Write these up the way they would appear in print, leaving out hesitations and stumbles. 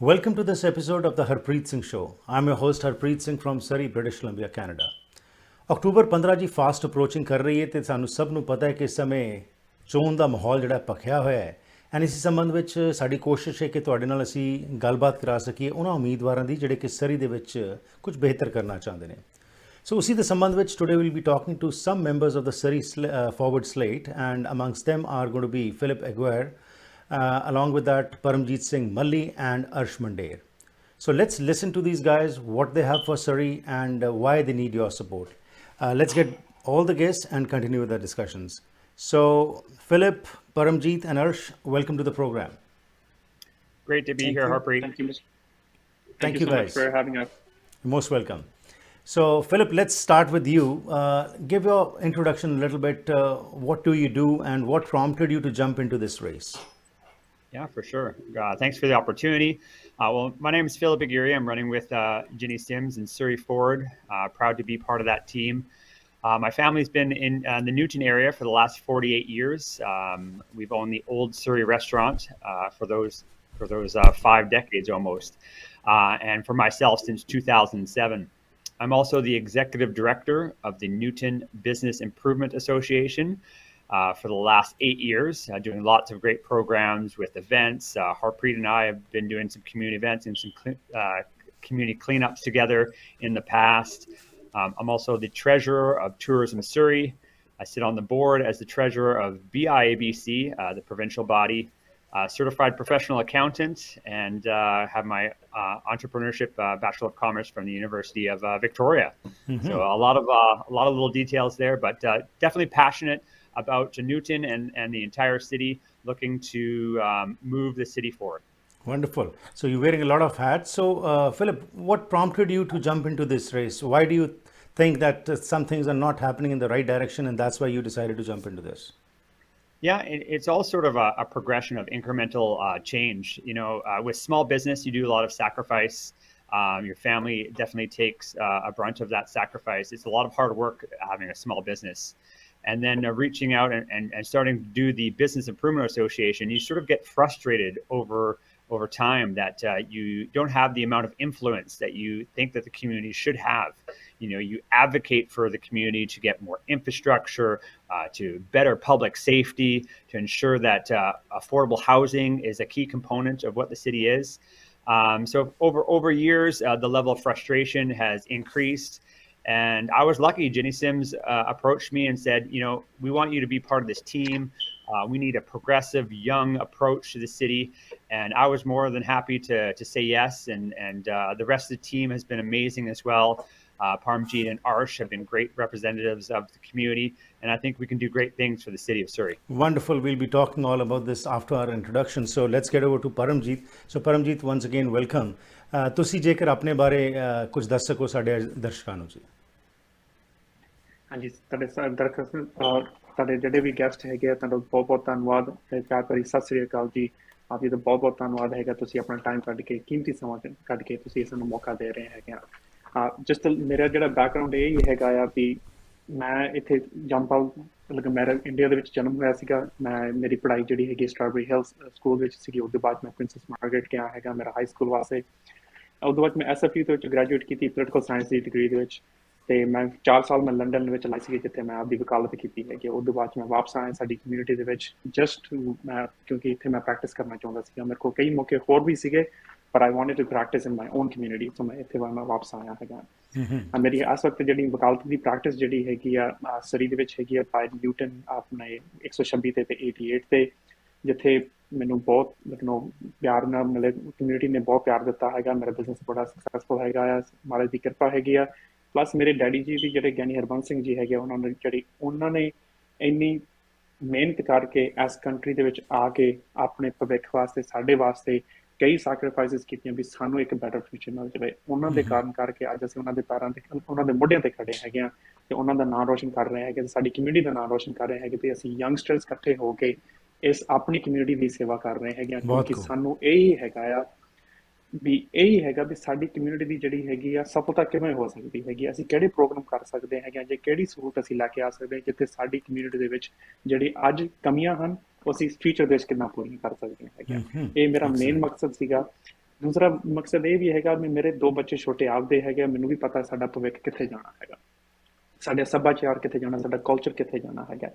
Welcome to this episode of the Harpreet Singh Show. I'm your host Harpreet Singh from Surrey, British Columbia, Canada. October 15 ਜੀ fast ਅਪਰੋਚਿੰਗ ਕਰ ਰਹੀ ਹੈ ਤੇ ਸਾਨੂੰ ਸਭ ਨੂੰ ਪਤਾ ਹੈ ਕਿ ਇਸ ਸਮੇਂ ਚੋਣ ਦਾ ਮਾਹੌਲ ਜਿਹੜਾ ਭਖਿਆ ਹੋਇਆ ਹੈ ਐਂਡ ਇਸ ਸੰਬੰਧ ਵਿੱਚ ਸਾਡੀ ਕੋਸ਼ਿਸ਼ ਹੈ ਕਿ ਤੁਹਾਡੇ ਨਾਲ ਅਸੀਂ ਗੱਲਬਾਤ ਕਰਾ ਸਕੀਏ ਉਹਨਾਂ ਉਮੀਦਵਾਰਾਂ ਦੀ ਜਿਹੜੇ ਕਿ ਸਰੀ ਦੇ ਵਿੱਚ ਕੁਝ ਬਿਹਤਰ ਕਰਨਾ ਚਾਹੁੰਦੇ ਨੇ ਸੋ ਉਸੇ ਦੇ ਸੰਬੰਧ ਵਿੱਚ today will be talking to some members of the Surrey forward slate and amongst them are going to be Philip Aguirre, along with that Paramjit Singh Malhi and Arsh Mander. So let's listen to these guys, what they have for Surrey and why they need your support. Let's get all the guests and continue with the discussions. So Philip, Paramjit and Arsh, welcome to the program. Great to be here, Harpreet. Thank you, Thank you so guys. much for having us. You're most welcome. So Philip, let's start with you. Give your introduction a little bit. What do you do and what prompted you to jump into this race? Yeah, for sure. Thanks for the opportunity. Well, my name is Philip Aguirre. I'm running with Ginny Sims and Surrey Ford. Proud to be part of that team. My family's been in the Newton area for the last 48 years. We've owned the old Surrey restaurant for those 5 decades almost. And for myself since 2007. I'm also the executive director of the Newton Business Improvement Association for the last 8 years, doing lots of great programs with events. Harpreet and I have been doing some community events and some community cleanups together in the past. I'm also the treasurer of Tourism Surrey. I sit on the board as the treasurer of BIABC, the provincial body, certified professional accountant, and have my entrepreneurship Bachelor of Commerce from the University of Victoria. So a lot of little details there, but definitely passionate about Newton and the entire city, looking to move the city forward. Wonderful. So you're wearing a lot of hats. So Philip, what prompted you to jump into this race? Why do you think that some things are not happening in the right direction and that's why you decided to jump into this? Yeah, it's all sort of a progression of incremental change. You know, with small business, you do a lot of sacrifice. Your family definitely takes a brunt of that sacrifice. It's a lot of hard work having a small business. And then reaching out and starting to do the Business Improvement Association, you sort of get frustrated over time that you don't have the amount of influence that you think that the community should have. You know, you advocate for the community to get more infrastructure, to better public safety, to ensure that affordable housing is a key component of what the city is. So over years, the level of frustration has increased. And I was lucky. Ginny Sims approached me and said, you know, we want you to be part of this team. We need a progressive, young approach to the city. And I was more than happy to say yes. And the rest of the team has been amazing as well. Paramjit and Arsh have been great representatives of the community. And I think we can do great things for the city of Surrey. Wonderful. We'll be talking all about this after our introduction. So let's get over to Paramjit. So Paramjit, once again, welcome. ਤੁਸੀਂ ਜੇਕਰ ਆਪਣੇ ਬਾਰੇ ਕੁਝ ਦੱਸ ਸਕੋ ਸਾਡੇ ਦਰਸ਼ਕਾਂ ਨੂੰ ਜੀ। ਹਾਂਜੀ ਤੁਹਾਡੇ ਜਿਹੜੇ ਵੀ ਗੈਸਟ ਹੈਗੇ ਆ ਤੁਹਾਡਾ ਬਹੁਤ ਬਹੁਤ ਧੰਨਵਾਦ ਤੇ ਪਿਆਰ ਭਰੀ ਸਤਿ ਸ੍ਰੀ ਅਕਾਲ ਜੀ। ਆਪ ਜੀ ਦਾ ਬਹੁਤ ਬਹੁਤ ਧੰਨਵਾਦ ਹੈਗਾ ਤੁਸੀਂ ਆਪਣਾ ਟਾਈਮ ਕੱਢ ਕੇ ਕੀਮਤੀ ਸਮਾਂ ਕੱਢ ਕੇ ਤੁਸੀਂ ਇਸ ਨੂੰ ਮੌਕਾ ਦੇ ਰਹੇ ਹੈਗੇ ਆ। ਜਸਟ ਮੇਰਾ ਜਿਹੜਾ ਬੈਕਗਰਾਉਂਡ ਇਹ ਹੀ ਹੈਗਾ ਆ ਵੀ ਮੈਂ ਇੱਥੇ ਜੰਪਾਲ ਮਤਲਬ ਮੇਰਾ ਇੰਡੀਆ ਦੇ ਵਿੱਚ ਜਨਮ ਹੋਇਆ ਸੀਗਾ। ਮੈਂ ਮੇਰੀ ਪੜ੍ਹਾਈ ਜਿਹੜੀ ਹੈਗੀ ਸਟ੍ਰਾਬੇਰੀ ਹਿਲਸ ਸਕੂਲ ਵਿੱਚ ਸੀਗੀ। ਉਸ ਤੋਂ ਬਾਅਦ ਮੈਂ ਪ੍ਰਿੰਸੈਸ ਮਾਰਗਰੇਟ ਗਿਆ ਹੈਗਾ ਮੇਰਾ ਹਾਈ ਸਕੂਲ ਵਾਸਤੇ। ਉਸ ਤੋਂ ਬਾਅਦ ਮੈਂ SFU ਦੇ ਵਿੱਚ ਗ੍ਰੈਜੂਏਟ ਕੀਤੀ ਪੋਲੀਟੀਕਲ ਸਾਇੰਸ ਦੀ ਡਿਗਰੀ ਦੇ ਵਿੱਚ ਤੇ ਮੈਂ 4 ਸਾਲ ਮੈਂ ਲੰਡਨ ਵਿੱਚ ਲਾਈ ਸੀਗੀ ਜਿੱਥੇ ਮੈਂ ਆਪਦੀ ਵਕਾਲਤ ਕੀਤੀ ਹੈਗੀ। ਉਸ ਤੋਂ ਬਾਅਦ ਮੈਂ ਵਾਪਸ ਆਇਆ ਸਾਡੀ ਕਮਿਊਨਿਟੀ ਦੇ ਵਿੱਚ ਜਸਟ ਮੈਂ ਕਿਉਂਕਿ ਇੱਥੇ ਮੈਂ ਪ੍ਰੈਕਟਿਸ ਕਰਨਾ ਚਾਹੁੰਦਾ ਸੀਗਾ। ਮੇਰੇ ਕੋਲ ਕਈ ਮੌਕੇ ਹੋਰ ਵੀ ਸੀਗੇ ਪਰ I wanted to practise in my own community. So ਮੈਂ ਇੱਥੇ ਮੈਂ ਵਾਪਸ ਆਇਆ ਹੈਗਾ। ਮੇਰੀ ਇਸ ਵਕਤ ਜਿਹੜੀ ਵਕਾਲਤ ਦੀ ਪ੍ਰੈਕਟਿਸ ਜਿਹੜੀ ਹੈਗੀ ਆ ਸਰੀ ਦੇ ਵਿੱਚ ਹੈਗੀ ਆ ਬਾਈ ਨਿਊਟਨ ਆਪਣੇ 126 ਤੇ 88 ਤੇ ਜਿੱਥੇ ਮੈਨੂੰ ਬਹੁਤ ਪਿਆਰ ਨਾਲ ਮਿਲੇ ਕਮਿਊਨਿਟੀ ਨੇ ਬਹੁਤ ਪਿਆਰ ਦਿੱਤਾ ਹੈਗਾ। ਮੇਰਾ ਬਿਜ਼ਨਸ ਬੜਾ ਸਕਸੈਸਫੁਲ ਹੈਗਾ ਆ ਮਹਾਰਾਜ ਦੀ ਕਿਰਪਾ ਹੈਗੀ ਆ। ਪਲੱਸ ਮੇਰੇ ਡੈਡੀ ਜੀ ਦੀ ਜਿਹੜੇ ਗਿਆਨੀ ਹਰਬੰਸ ਸਿੰਘ ਜੀ ਹੈਗੇ ਉਹਨਾਂ ਨੇ ਇੰਨੀ ਮਿਹਨਤ ਕਰਕੇ ਇਸ ਕੰਟਰੀ ਦੇ ਵਿੱਚ ਆ ਕੇ ਆਪਣੇ ਭਵਿੱਖ ਵਾਸਤੇ ਸਾਡੇ ਵਾਸਤੇ ਕਈ ਸੈਕਰੀਫਾਈਸਿਸ ਕੀਤੀਆਂ ਵੀ ਸਾਨੂੰ ਇੱਕ ਬੈਟਰ ਫਿਊਚਰ ਮਿਲ ਜਾਵੇ। ਉਹਨਾਂ ਦੇ ਕਾਰਨ ਕਰਕੇ ਅੱਜ ਅਸੀਂ ਉਹਨਾਂ ਦੇ ਪੈਰਾਂ ਤੇ ਉਹਨਾਂ ਦੇ ਮੋਢਿਆਂ ਤੇ ਖੜੇ ਹੈਗੇ ਹਾਂ ਤੇ ਉਹਨਾਂ ਦਾ ਨਾਂ ਰੋਸ਼ਨ ਕਰ ਰਹੇ ਹੈਗੇ, ਸਾਡੀ ਕਮਿਊਨਿਟੀ ਦਾ ਨਾਂ ਰੋਸ਼ਨ ਕਰ ਰਹੇ ਹੈਗੇ ਤੇ ਅਸੀਂ ਯੰਗਸਟਰਸ ਇਕੱਠੇ ਹੋ ਕੇ ਇਸ ਆਪਣੀ ਕਮਿਊਨਿਟੀ ਦੀ ਸੇਵਾ ਕਰ ਰਹੇ ਹੈਗੇ। ਕਿਉਂਕਿ ਸਾਨੂੰ ਇਹੀ ਹੈਗਾ ਵੀ ਸਾਡੀ ਕਮਿਊਨਿਟੀ ਦੀ ਜਿਹੜੀ ਹੈਗੀ ਆ ਸਫਲਤਾ ਕਿਵੇਂ ਹੋ ਸਕਦੀ ਹੈਗੀ, ਅਸੀਂ ਕਿਹੜੇ ਪ੍ਰੋਗਰਾਮ ਕਰ ਸਕਦੇ ਹੈਗੇ, ਜੇ ਕਿਹੜੀ ਸਹੂਲਤ ਅਸੀਂ ਲੈ ਕੇ ਆ ਸਕਦੇ ਹਾਂ ਜਿੱਥੇ ਸਾਡੀ ਕਮਿਊਨਿਟੀ ਦੇ ਵਿੱਚ ਜਿਹੜੀ ਅੱਜ ਕਮੀਆਂ ਹਨ ਉਹ ਅਸੀਂ ਫਿਊਚਰ ਦੇ ਵਿੱਚ ਕਿੰਨਾ ਪੂਰੀਆਂ ਕਰ ਸਕਦੇ ਹੈਗੇ। ਇਹ ਮੇਰਾ ਮੇਨ ਮਕਸਦ ਸੀਗਾ ਦੂਸਰਾ ਮਕਸਦ ਇਹ ਵੀ ਹੈਗਾ ਵੀ ਮੇਰੇ 2 ਬੱਚੇ ਛੋਟੇ ਆਪਦੇ ਹੈਗੇ, ਮੈਨੂੰ ਵੀ ਪਤਾ ਸਾਡਾ ਭਵਿੱਖ ਕਿੱਥੇ ਜਾਣਾ ਹੈਗਾ, ਸਾਡੇ ਸੱਭਿਆਚਾਰ ਕਿੱਥੇ ਜਾਣਾ, ਸਾਡਾ ਕਲਚਰ ਕਿੱਥੇ ਜਾਣਾ ਹੈਗਾ।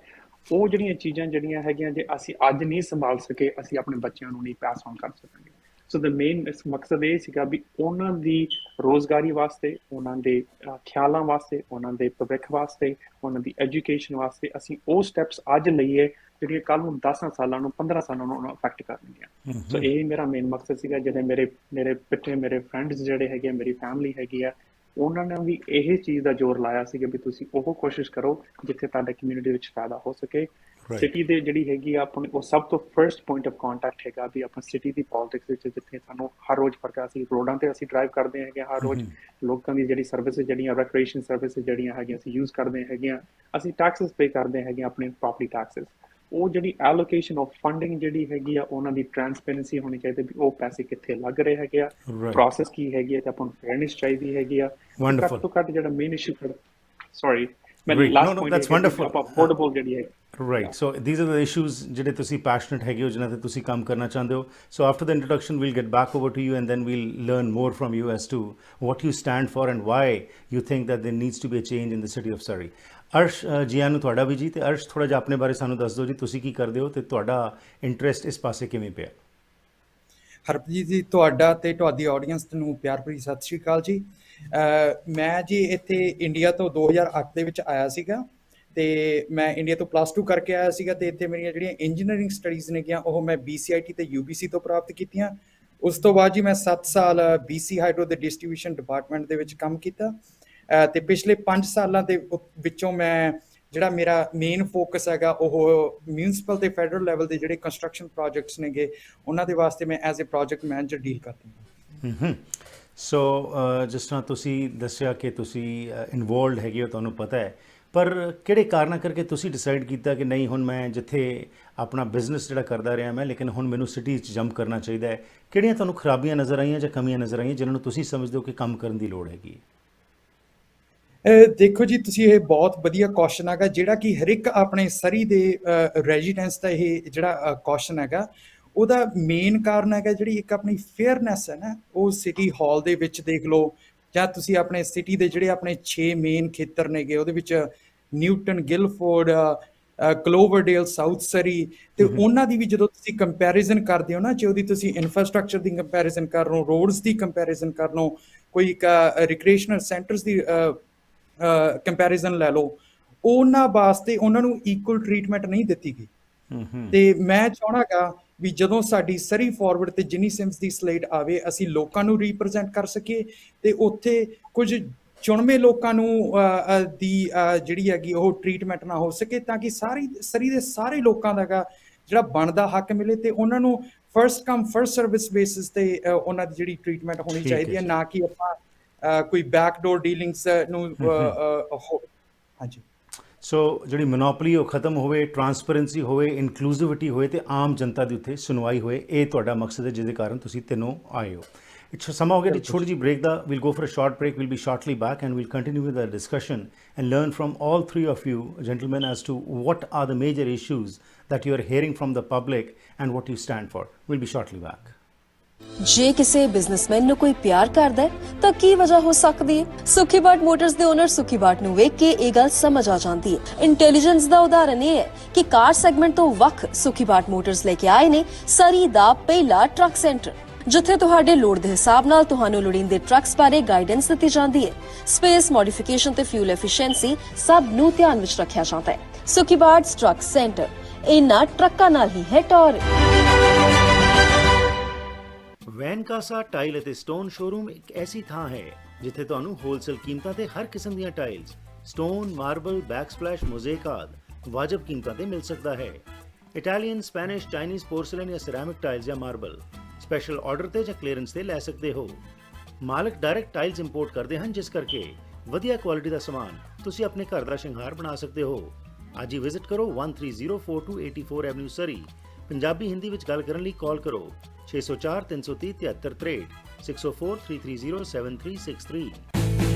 ਉਹ ਜਿਹੜੀਆਂ ਚੀਜ਼ਾਂ ਜਿਹੜੀਆਂ ਹੈਗੀਆਂ ਜੇ ਅਸੀਂ ਅੱਜ ਨਹੀਂ ਸੰਭਾਲ ਸਕੇ, ਅਸੀਂ ਆਪਣੇ ਬੱਚਿਆਂ ਨੂੰ ਨਹੀਂ ਪਾਸ ਔਨ ਕਰ ਸਕਾਂਗੇ। ਸੋ ਦ ਮੇਨ ਮਕਸਦ ਇਹ ਸੀਗਾ ਵੀ ਉਹਨਾਂ ਦੀ ਰੋਜ਼ਗਾਰੀ ਵਾਸਤੇ, ਉਹਨਾਂ ਦੇ ਖਿਆਲਾਂ ਵਾਸਤੇ, ਉਹਨਾਂ ਦੇ ਭਵਿੱਖ ਵਾਸਤੇ, ਉਹਨਾਂ ਦੀ ਐਜੂਕੇਸ਼ਨ ਵਾਸਤੇ ਅਸੀਂ ਉਹ ਸਟੈਪਸ ਅੱਜ ਲਈਏ ਜਿਹੜੀਆਂ ਕੱਲ੍ਹ ਨੂੰ 10 ਸਾਲਾਂ ਨੂੰ 15 ਸਾਲਾਂ ਨੂੰ ਅਫੈਕਟ ਕਰਨਗੀਆਂ। ਸੋ ਇਹ ਮੇਰਾ ਮੇਨ ਮਕਸਦ ਸੀਗਾ। ਜਿਹੜੇ ਮੇਰੇ ਪਿੱਛੇ ਮੇਰੇ ਫਰੈਂਡਸ ਜਿਹੜੇ ਹੈਗੇ, ਮੇਰੀ ਫੈਮਿਲੀ ਹੈਗੀ ਆ, ਉਹਨਾਂ ਨੇ ਵੀ ਇਹ ਚੀਜ਼ ਦਾ ਜ਼ੋਰ ਲਾਇਆ ਸੀਗਾ ਵੀ ਤੁਸੀਂ ਉਹ ਕੋਸ਼ਿਸ਼ ਕਰੋ ਜਿੱਥੇ ਤੁਹਾਡੇ ਕਮਿਊਨਿਟੀ ਵਿੱਚ ਫਾਇਦਾ ਹੋ ਸਕੇ। ਸਿਟੀ ਦੇ ਜਿਹੜੀ ਹੈਗੀ ਆ ਆਪਣੀ ਉਹ ਸਭ ਤੋਂ ਫਰਸਟ ਪੁਆਇੰਟ ਆਫ ਕੰਟੈਕਟ ਹੈਗਾ ਵੀ ਆਪਾਂ ਸਿਟੀ ਦੀ ਪੋਲਿਟਿਕਸ ਵਿੱਚ, ਜਿੱਥੇ ਸਾਨੂੰ ਹਰ ਰੋਜ਼ ਫਰਕ ਆ। ਅਸੀਂ ਰੋਡਾਂ ਤੇ ਅਸੀਂ ਡਰਾਈਵ ਕਰਦੇ ਹੈਗੇ ਹਰ ਰੋਜ਼, ਲੋਕਾਂ ਦੀ ਜਿਹੜੀ ਸਰਵਿਸਿਜ਼ ਜਿਹੜੀਆਂ ਰੈਕ੍ਰੀਏਸ਼ਨ ਸਰਵਿਸਿਜ਼ ਜਿਹੜੀਆਂ ਹੈਗੀਆਂ ਅਸੀਂ ਯੂਜ਼ ਕਰਦੇ ਹੈਗੇ ਆ, ਅਸੀਂ ਟੈਕਸਿਸ ਪੇ ਕਰਦੇ ਹੈਗੇ ਆਪਣੇ ਪ੍ਰੋਪਰਟੀ ਟੈਕਸਿਸ। ਉਹ ਜਿਹੜੀ ਐਲੋਕੇਸ਼ਨ ਆਫ ਫੰਡਿੰਗ ਜਿਹੜੀ ਹੈਗੀ ਆ, ਉਹਨਾਂ ਦੀ ਟ੍ਰਾਂਸਪੇਰੈਂਸੀ ਹੋਣੀ ਚਾਹੀਦੀ ਵੀ ਉਹ ਪੈਸੇ ਕਿੱਥੇ ਲੱਗ ਰਹੇ ਹੈਗੇ ਆ, ਪ੍ਰੋਸੈਸ ਕੀ ਹੈਗੀ ਆ, ਤੇ ਆਪਾਂ ਨੂੰ ਫੇਅਰਨੈਸ ਚਾਹੀਦੀ ਹੈਗੀ ਆ। ਘੱਟ ਤੋਂ ਘੱਟ ਜਿਹੜਾ main issue sorry last point ਆਪਾਂ ਅਫੋਰਡੇਬਲ ਜਿਹੜੀ ਹੈ। Right. So these are the issues ਜਿਹੜੇ ਤੁਸੀਂ passionate ਹੈਗੇ ਹੋ, ਜਿਨ੍ਹਾਂ ਤੇ ਤੁਸੀਂ ਕੰਮ ਕਰਨਾ ਚਾਹੁੰਦੇ ਹੋ. So after the introduction, we'll get back over to you and then we'll learn more from you as to what you stand for and why you think that there needs to be a change in the city of Surrey. Arsh ਜੀ ਆਇਆਂ ਨੂੰ ਤੁਹਾਡਾ ਵੀ ਜੀ। ਤੇ ਅਰਸ਼ ਥੋੜ੍ਹਾ ਜਿਹਾ ਆਪਣੇ ਬਾਰੇ ਸਾਨੂੰ ਦੱਸ ਦਿਓ ਜੀ, ਤੁਸੀਂ ਕੀ ਕਰਦੇ ਹੋ ਤੇ ਤੁਹਾਡਾ ਇੰਟਰਸਟ ਇਸ ਪਾਸੇ ਕਿਵੇਂ ਪਿਆ? ਹਰਪ੍ਰੀਤ ਜੀ, ਤੁਹਾਡਾ ਤੇ ਤੁਹਾਡੀ ਆਡੀਅנס ਨੂੰ ਪਿਆਰ ਭਰੀ ਸਤਿ ਸ਼੍ਰੀ ਅਕਾਲ ਜੀ। ਮੈਂ ਜੀ ਇੱਥੇ ਇੰਡੀਆ ਤੋਂ 2008 ਦੇ ਵਿੱਚ ਆਇਆ ਸੀਗਾ ਤੇ ਮੈਂ ਇੰਡੀਆ ਤੋਂ +2 ਕਰਕੇ ਆਇਆ ਸੀਗਾ ਤੇ ਇੱਥੇ ਮੇਰੀਆਂ ਜਿਹੜੀਆਂ ਇੰਜੀਨੀਅਰਿੰਗ ਸਟੱਡੀਜ਼ ਨੇਗੀਆਂ ਉਹ ਮੈਂ BCIT ਤੇ UBC ਤੋਂ ਪ੍ਰਾਪਤ ਕੀਤੀਆਂ। ਉਸ ਤੋਂ ਬਾਅਦ ਜੀ ਮੈਂ 7 ਸਾਲ BC ਹਾਈਡਰੋ ਦੇ ਡਿਸਟ੍ਰੀਬਿਊਸ਼ਨ ਡਿਪਾਰਟਮੈਂਟ ਦੇ ਵਿੱਚ ਕੰਮ ਕੀਤਾ ਤੇ ਪਿਛਲੇ 5 ਸਾਲਾਂ ਦੇ ਵਿੱਚੋਂ ਮੈਂ ਜਿਹੜਾ ਮੇਰਾ ਮੇਨ ਫੋਕਸ ਹੈਗਾ ਉਹ ਮਿਊਨਿਸਪਲ ਤੇ ਫੈਡਰਲ ਲੈਵਲ ਦੇ ਜਿਹੜੇ ਕੰਸਟਰਕਸ਼ਨ ਪ੍ਰੋਜੈਕਟਸ ਨੇਗੇ ਉਹਨਾਂ ਦੇ ਵਾਸਤੇ ਮੈਂ as a project manager deal ਕਰਦਾ ਹਾਂ। ਸੋ ਜਿਸ ਤਰ੍ਹਾਂ ਤੁਸੀਂ ਦੱਸਿਆ ਕਿ ਤੁਸੀਂ ਇਨਵੋਲਵਡ ਹੈਗੇ ਹੋ, ਤੁਹਾਨੂੰ ਪਤਾ ਹੈ, ਪਰ ਕਿਹੜੇ ਕਾਰਨਾਂ ਕਰਕੇ ਤੁਸੀਂ ਡਿਸਾਈਡ ਕੀਤਾ ਕਿ ਨਹੀਂ ਹੁਣ ਮੈਂ ਜਿੱਥੇ ਆਪਣਾ ਬਿਜ਼ਨਸ ਜਿਹੜਾ ਕਰਦਾ ਰਿਹਾ ਮੈਂ, ਲੇਕਿਨ ਹੁਣ ਮੈਨੂੰ ਸਿਟੀ 'ਚ ਜੰਪ ਕਰਨਾ ਚਾਹੀਦਾ ਹੈ? ਕਿਹੜੀਆਂ ਤੁਹਾਨੂੰ ਖਰਾਬੀਆਂ ਨਜ਼ਰ ਆਈਆਂ ਜਾਂ ਕਮੀਆਂ ਨਜ਼ਰ ਆਈਆਂ ਜਿਨ੍ਹਾਂ ਨੂੰ ਤੁਸੀਂ ਸਮਝਦੇ ਹੋ ਕਿ ਕੰਮ ਕਰਨ ਦੀ ਲੋੜ ਹੈਗੀ? ਦੇਖੋ ਜੀ, ਤੁਸੀਂ ਇਹ ਬਹੁਤ ਵਧੀਆ ਕੁਐਸਚਨ ਹੈਗਾ ਜਿਹੜਾ ਕਿ ਹਰ ਇੱਕ ਆਪਣੇ ਸਰੀ ਦੇ ਰੈਜ਼ੀਡੈਂਸ ਦਾ ਇਹ ਜਿਹੜਾ ਕੁਐਸਚਨ ਹੈਗਾ ਉਹਦਾ ਮੇਨ ਕਾਰਨ ਹੈਗਾ ਜਿਹੜੀ ਇੱਕ ਆਪਣੀ ਫੇਅਰਨੈਸ ਹੈ ਨਾ। ਉਹ ਸਿਟੀ ਹਾਲ ਦੇ ਵਿੱਚ ਦੇਖ ਲਓ ਜਾਂ ਤੁਸੀਂ ਆਪਣੇ ਸਿਟੀ ਦੇ ਜਿਹੜੇ ਆਪਣੇ 6 ਮੇਨ ਖੇਤਰ ਨੇਗੇ ਉਹਦੇ ਵਿੱਚ ਨਿਊਟਨ, ਗਿਲਫੋਰਡ, ਕਲੋਵਰਡੇਲ, ਸਾਊਥ ਸਰੀ, ਤੇ ਉਹਨਾਂ ਦੀ ਵੀ ਜਦੋਂ ਤੁਸੀਂ ਕੰਪੈਰੀਜ਼ਨ ਕਰਦੇ ਹੋ ਨਾ, ਜੇ ਉਹਦੀ ਤੁਸੀਂ ਇਨਫਰਾਸਟ੍ਰਕਚਰ ਦੀ ਕੰਪੈਰੀਜ਼ਨ ਕਰ ਲਓ, ਰੋਡਸ ਦੀ ਕੰਪੈਰੀਜ਼ਨ ਕਰ ਲਓ, ਕੋਈ ਇੱਕ ਰਿਕ੍ਰੀਏਸ਼ਨਲ ਸੈਂਟਰਸ ਦੀ ਕੰਪੈਰੀਜ਼ਨ ਲੈ ਲਓ, ਉਹਨਾਂ ਵਾਸਤੇ ਉਹਨਾਂ ਨੂੰ ਇਕੁਅਲ ਟਰੀਟਮੈਂਟ ਨਹੀਂ ਦਿੱਤੀ ਗਈ। ਤੇ ਮੈਂ ਚਾਹਣਾਗਾ ਵੀ ਜਦੋਂ ਸਾਡੀ ਸਰੀ ਫਾਰਵਰਡ ਤੇ ਜਿਨੀ ਸਿਮਸ ਦੀ ਸਲਾਈਡ ਆਵੇ, ਅਸੀਂ ਲੋਕਾਂ ਨੂੰ ਰੀਪ੍ਰਜੈਂਟ ਕਰ ਸਕੀਏ ਤੇ ਉੱਥੇ ਕੁਝ ਚੁਣਵੇਂ ਲੋਕਾਂ ਨੂੰ ਦੀ ਜਿਹੜੀ ਹੈਗੀ ਉਹ ਟਰੀਟਮੈਂਟ ਨਾ ਹੋ ਸਕੇ, ਤਾਂ ਕਿ ਸਰੀ ਦੇ ਸਾਰੇ ਲੋਕਾਂ ਦਾ ਜਿਹੜਾ ਬਣਦਾ ਹੱਕ ਮਿਲੇ ਤੇ ਉਹਨਾਂ ਨੂੰ ਫਰਸਟ ਕਮ ਫਰਸਟ ਸਰਵਿਸ ਬੇਸਿਸ ਤੇ ਉਹਨਾਂ ਦੀ ਜਿਹੜੀ ਟਰੀਟਮੈਂਟ ਹੋਣੀ ਚਾਹੀਦੀ ਹੈ, ਨਾ ਕਿ ਆਪਾਂ ਕੋਈ ਬੈਕਡੋਰ ਡੀਲਿੰਗਸ ਨੂੰ ਹਾਂਜੀ। ਸੋ ਜਿਹੜੀ ਮੋਨੋਪੋਲੀ ਉਹ ਖਤਮ ਹੋਵੇ, ਟਰਾਂਸਪੇਰੈਂਸੀ ਹੋਵੇ, ਇਨਕਲੂਸਿਵਿਟੀ ਹੋਏ ਤੇ ਆਮ ਜਨਤਾ ਦੀ ਉੱਥੇ ਸੁਣਵਾਈ ਹੋਏ, ਇਹ ਤੁਹਾਡਾ ਮਕਸਦ ਹੈ ਜਿਹਦੇ ਕਾਰਨ ਤੁਸੀਂ ਤਿੰਨੋਂ ਆਏ ਹੋ। ਸਮਾਂ ਹੋ ਗਿਆ ਜੀ ਛੋਟੀ ਜਿਹੀ ਬ੍ਰੇਕ ਦਾ। Will go for a short break, will be shortly back and will continue with the discussion and learn from all three of you gentlemen as to what are the major issues that you are hearing from the public and what you stand for. We'll be shortly back. ਜੇ ਕਿਸੇ businessman ਨੂੰ ਕੋਈ ਪਿਆਰ ਕਰਦਾ ਹੈ ਤਾਂ ਕੀ ਵਜ੍ਹਾ ਹੋ ਸਕਦੀ ਹੈ? ਸੁਖੀ ਬਾਟ ਮੋਟਰਸ ਦੇ ਓਨਰ ਸੁਖੀ ਬਾਟ ਨੂੰ ਵੇਖ ਕੇ ਇਹ ਗੱਲ ਸਮਝ ਆ ਜਾਂਦੀ ਹੈ। ਇੰਟੈਲੀਜੈਂਸ ਦਾ ਉਦਾਹਰਨ ਇਹ ਹੈ ਕਿ ਕਾਰ ਸੈਗਮੈਂਟ ਤੋਂ ਵੱਖ ਸੁਖੀ ਬਾਟ ਮੋਟਰਸ ਲੈ ਕੇ ਆਏ ਨੇ ਸਰੀ ਦਾ ਪਹਿਲਾ ਟਰੱਕ ਸੈਂਟਰ, ਜਿੱਥੇ ਤੁਹਾਡੇ ਲੋੜ ਦੇ ਹਿਸਾਬ ਨਾਲ ਤੁਹਾਨੂੰ ਲੋੜੀਂਦੇ ਟਰੱਕਸ ਬਾਰੇ ਗਾਈਡੈਂਸ ਦਿੱਤੀ ਜਾਂਦੀ ਹੈ। ਸਪੇਸ, ਮੋਡੀਫਿਕੇਸ਼ਨ ਤੇ ਫਿਊਲ ਐਫੀਸ਼ੀਐਂਸੀ ਸਭ ਨੂੰ ਧਿਆਨ ਵਿੱਚ ਰੱਖਿਆ ਜਾਂਦਾ ਹੈ। ਸੁਖੀ ਬਾਟ ਟਰੱਕ ਸੈਂਟਰ ਇਹਨਾਂ ਟਰੱਕਾਂ ਨਾਲ ਹੀ ਹੈ ਟੌਰ। ਵੈਨਕਾਸਾ ਟਾਈਲ ਅਤੇ ਸਟੋਨ ਸ਼ੋਰੂਮ ਇੱਕ ਐਸੀ ਥਾਂ ਹੈ ਜਿੱਥੇ ਤੁਹਾਨੂੰ ਹੋਲਸੇਲ ਕੀਮਤਾਂ ਤੇ ਹਰ ਕਿਸਮ ਦੀਆਂ ਟਾਈਲਸ, ਸਟੋਨ, ਮਾਰਬਲ, ਬੈਕਸਪਲੈਸ਼, ਮੋਜ਼ੇਕ ਆਦਿ ਵਾਜਬ ਕੀਮਤਾਂ ਤੇ ਮਿਲ ਸਕਦਾ ਹੈ। ਇਟਾਲੀਅਨ, ਸਪੈਨਿਸ਼, ਚਾਈਨੀਜ਼, ਪੋਰਸਲਨ ਜਾਂ ਸਿਰੈਮਿਕ ਟਾਈਲਸ ਜਾਂ ਮਾਰਬਲ ਸਪੈਸ਼ਲ ਆਰਡਰ ਤੇ ਜਾਂ ਕਲੀਅਰੈਂਸ ਤੇ ਲੈ ਸਕਦੇ ਹੋ। ਮਾਲਕ ਡਾਇਰੈਕਟ ਟਾਈਲਸ ਇੰਪੋਰਟ ਕਰਦੇ ਹਨ, ਜਿਸ ਕਰਕੇ ਵਧੀਆ ਕੁਆਲਿਟੀ ਦਾ ਸਮਾਨ ਤੁਸੀਂ ਆਪਣੇ ਘਰ ਦਾ ਸ਼ਿੰਗਾਰ ਬਣਾ ਸਕਦੇ ਹੋ। ਅੱਜ ਹੀ ਵਿਜ਼ਿਟ ਕਰੋ 13042 84 ਐਵਨਿਊ ਸਰੀ। ਪੰਜਾਬੀ ਹਿੰਦੀ ਵਿੱਚ ਗੱਲ ਕਰਨ ਲਈ ਕਾਲ ਕਰੋ 604 330 7363 604 330 7363।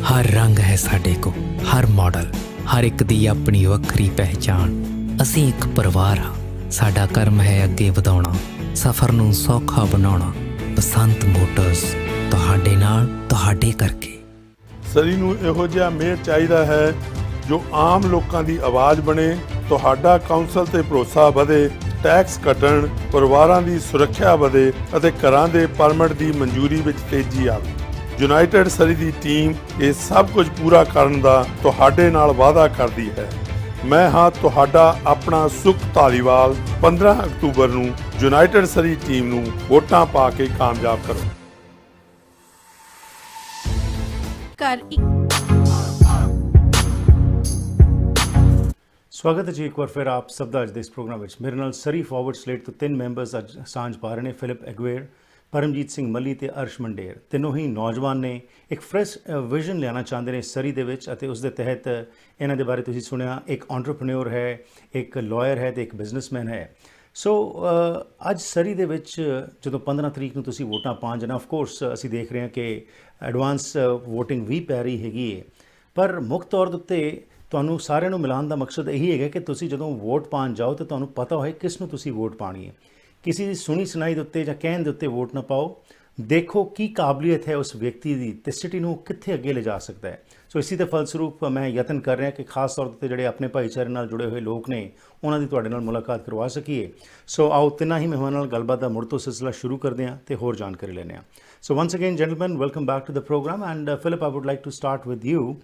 ਹਰ ਰੰਗ ਹੈ ਸਾਡੇ ਕੋਲ, ਹਰ ਮਾਡਲ, ਹਰ ਇੱਕ ਦੀ ਆਪਣੀ ਵੱਖਰੀ ਪਹਿਚਾਣ। ਅਸੀਂ ਇੱਕ ਪਰਿਵਾਰ ਹਾਂ, ਸਾਡਾ ਕਰਮ ਹੈ ਅੱਗੇ ਵਧਾਉਣਾ, ਸਫ਼ਰ ਨੂੰ ਸੌਖਾ ਬਣਾਉਣਾ, ਬਸੰਤ ਮੋਟਰਸ, ਤੁਹਾਡੇ ਨਾਲ, ਤੁਹਾਡੇ ਕਰਕੇ। ਸਰੀ ਨੂੰ ਇਹੋ ਜਿਹਾ ਮੇਅਰ ਚਾਹੀਦਾ ਹੈ ਜੋ ਆਮ ਲੋਕਾਂ ਦੀ ਆਵਾਜ਼ ਬਣੇ, ਤੁਹਾਡਾ ਕਾਉਂਸਲ ਤੇ ਭਰੋਸਾ ਵਧੇ, ਟੈਕਸ ਘਟਣ, ਪਰਿਵਾਰਾਂ ਦੀ ਸੁਰੱਖਿਆ ਵਧੇ ਅਤੇ ਘਰਾਂ ਦੇ ਪਰਮਿਟ ਦੀ ਮਨਜ਼ੂਰੀ ਵਿੱਚ ਤੇਜ਼ੀ ਆਵੇ। ਯੂਨਾਈਟਿਡ ਸਰੀ ਦੀ ਟੀਮ ਇਹ ਸਭ ਕੁਝ ਪੂਰਾ ਕਰਨ ਦਾ ਤੁਹਾਡੇ ਨਾਲ ਵਾਅਦਾ ਕਰਦੀ ਹੈ। ਮੈਂ ਹਾਂ ਤੁਹਾਡਾ ਆਪਣਾ ਸੁਖ ਧਾਲੀਵਾਲ। 15 ਅਕਤੂਬਰ ਨੂੰ ਯੂਨਾਈਟਿਡ ਸਰੀ ਟੀਮ ਨੂੰ ਵੋਟਾਂ ਪਾ ਕੇ ਕਾਮਯਾਬ ਕਰੋ। ਸਵਾਗਤ ਹੈ ਜੀ ਇੱਕ ਵਾਰ ਫਿਰ ਆਪ ਸਭ ਦਾ ਅੱਜ ਦੇ ਇਸ ਪ੍ਰੋਗਰਾਮ ਵਿੱਚ। ਮੇਰੇ ਨਾਲ ਸਰੀ ਫਾਰਵਰਡ ਸਲੇਟ ਤੋਂ 3 ਮੈਂਬਰਸ ਅੱਜ ਸਾਂਝ ਪਾ ਰਹੇ ਨੇ। ਫਿਲਿਪ ਐਗੁਏਰ, ਪਰਮਜੀਤ ਸਿੰਘ ਮੱਲੀ ਤੇ ਅਰਸ਼ ਮੰਡੇਰ। ਤਿੰਨੋਂ ਹੀ ਨੌਜਵਾਨ ਨੇ, ਇੱਕ ਫਰੈਸ਼ ਵਿਜ਼ਨ ਲਿਆਉਣਾ ਚਾਹੁੰਦੇ ਨੇ ਸਰੀ ਦੇ ਵਿੱਚ ਅਤੇ ਉਸ ਦੇ ਤਹਿਤ ਇਹਨਾਂ ਦੇ ਬਾਰੇ ਤੁਸੀਂ ਸੁਣਿਆ, ਇੱਕ ਐਂਟਰਪ੍ਰੈਨਿਓਰ ਹੈ, ਇੱਕ ਲਾਇਰ ਹੈ ਤੇ ਇੱਕ ਬਿਜ਼ਨਸਮੈਨ ਹੈ। ਸੋ ਅੱਜ ਸਰੀ ਦੇ ਵਿੱਚ ਜਦੋਂ 15 ਤਰੀਕ ਨੂੰ ਤੁਸੀਂ ਵੋਟਾਂ ਪਾਉਣ ਜਾਣਾ, ਆਫ ਕੋਰਸ ਅਸੀਂ ਦੇਖ ਰਹੇ ਹਾਂ ਕਿ ਐਡਵਾਂਸ ਵੋਟਿੰਗ ਵੀ ਪੈ ਰਹੀ ਹੈਗੀ ਹੈ, ਪਰ ਮੁੱਖ ਤੌਰ ਦੇ ਉੱਤੇ ਤੁਹਾਨੂੰ ਸਾਰਿਆਂ ਨੂੰ ਮਿਲਾਉਣ ਦਾ ਮਕਸਦ ਇਹੀ ਹੈਗਾ ਕਿ ਤੁਸੀਂ ਜਦੋਂ ਵੋਟ ਪਾਉਣ ਜਾਓ ਤਾਂ ਤੁਹਾਨੂੰ ਪਤਾ ਹੋਏ ਕਿਸ ਨੂੰ ਤੁਸੀਂ ਵੋਟ ਪਾਉਣੀ ਹੈ। ਕਿਸੇ ਦੀ ਸੁਣੀ ਸੁਣਾਈ ਦੇ ਉੱਤੇ ਜਾਂ ਕਹਿਣ ਦੇ ਉੱਤੇ ਵੋਟ ਨਾ ਪਾਓ। ਦੇਖੋ ਕੀ ਕਾਬਲੀਅਤ ਹੈ ਉਸ ਵਿਅਕਤੀ ਦੀ ਤੇ ਸਿਟੀ ਨੂੰ ਕਿੱਥੇ ਅੱਗੇ ਲਿਜਾ ਸਕਦਾ ਹੈ। ਸੋ ਇਸੇ ਦੇ ਫਲਸਰੂਪ ਮੈਂ ਯਤਨ ਕਰ ਰਿਹਾ ਕਿ ਖਾਸ ਤੌਰ 'ਤੇ ਜਿਹੜੇ ਆਪਣੇ ਭਾਈਚਾਰੇ ਨਾਲ ਜੁੜੇ ਹੋਏ ਲੋਕ ਨੇ ਉਹਨਾਂ ਦੀ ਤੁਹਾਡੇ ਨਾਲ ਮੁਲਾਕਾਤ ਕਰਵਾ ਸਕੀਏ। ਸੋ ਆਓ ਤਿੰਨਾਂ ਹੀ ਮਹਿਮਾਨਾਂ ਨਾਲ ਗੱਲਬਾਤ ਦਾ ਮੁੜ ਤੋਂ ਸਿਲਸਿਲਾ ਸ਼ੁਰੂ ਕਰਦੇ ਹਾਂ ਤੇ ਹੋਰ ਜਾਣਕਾਰੀ ਲੈਂਦੇ ਹਾਂ। So once again gentleman, welcome back to the programme and Philip, I would like to start with you.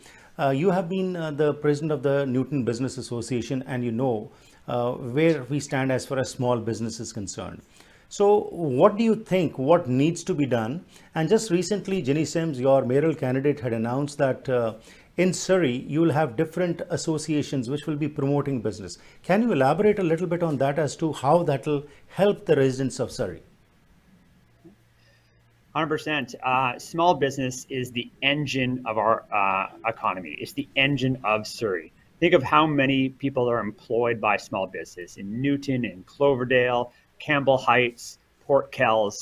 You have been the president of the Newton Business Association and you know where we stand as far as small business is concerned. So what do you think, what needs to be done? And just recently Ginny Sims, your mayoral candidate, had announced that in Surrey you will have different associations which will be promoting business. Can you elaborate a little bit on that as to how that will help the residents of Surrey? 100%. Small business is the engine of our economy. It's the engine of Surrey. Think of how many people are employed by small business in Newton, in Cloverdale, Campbell Heights, Port Kells.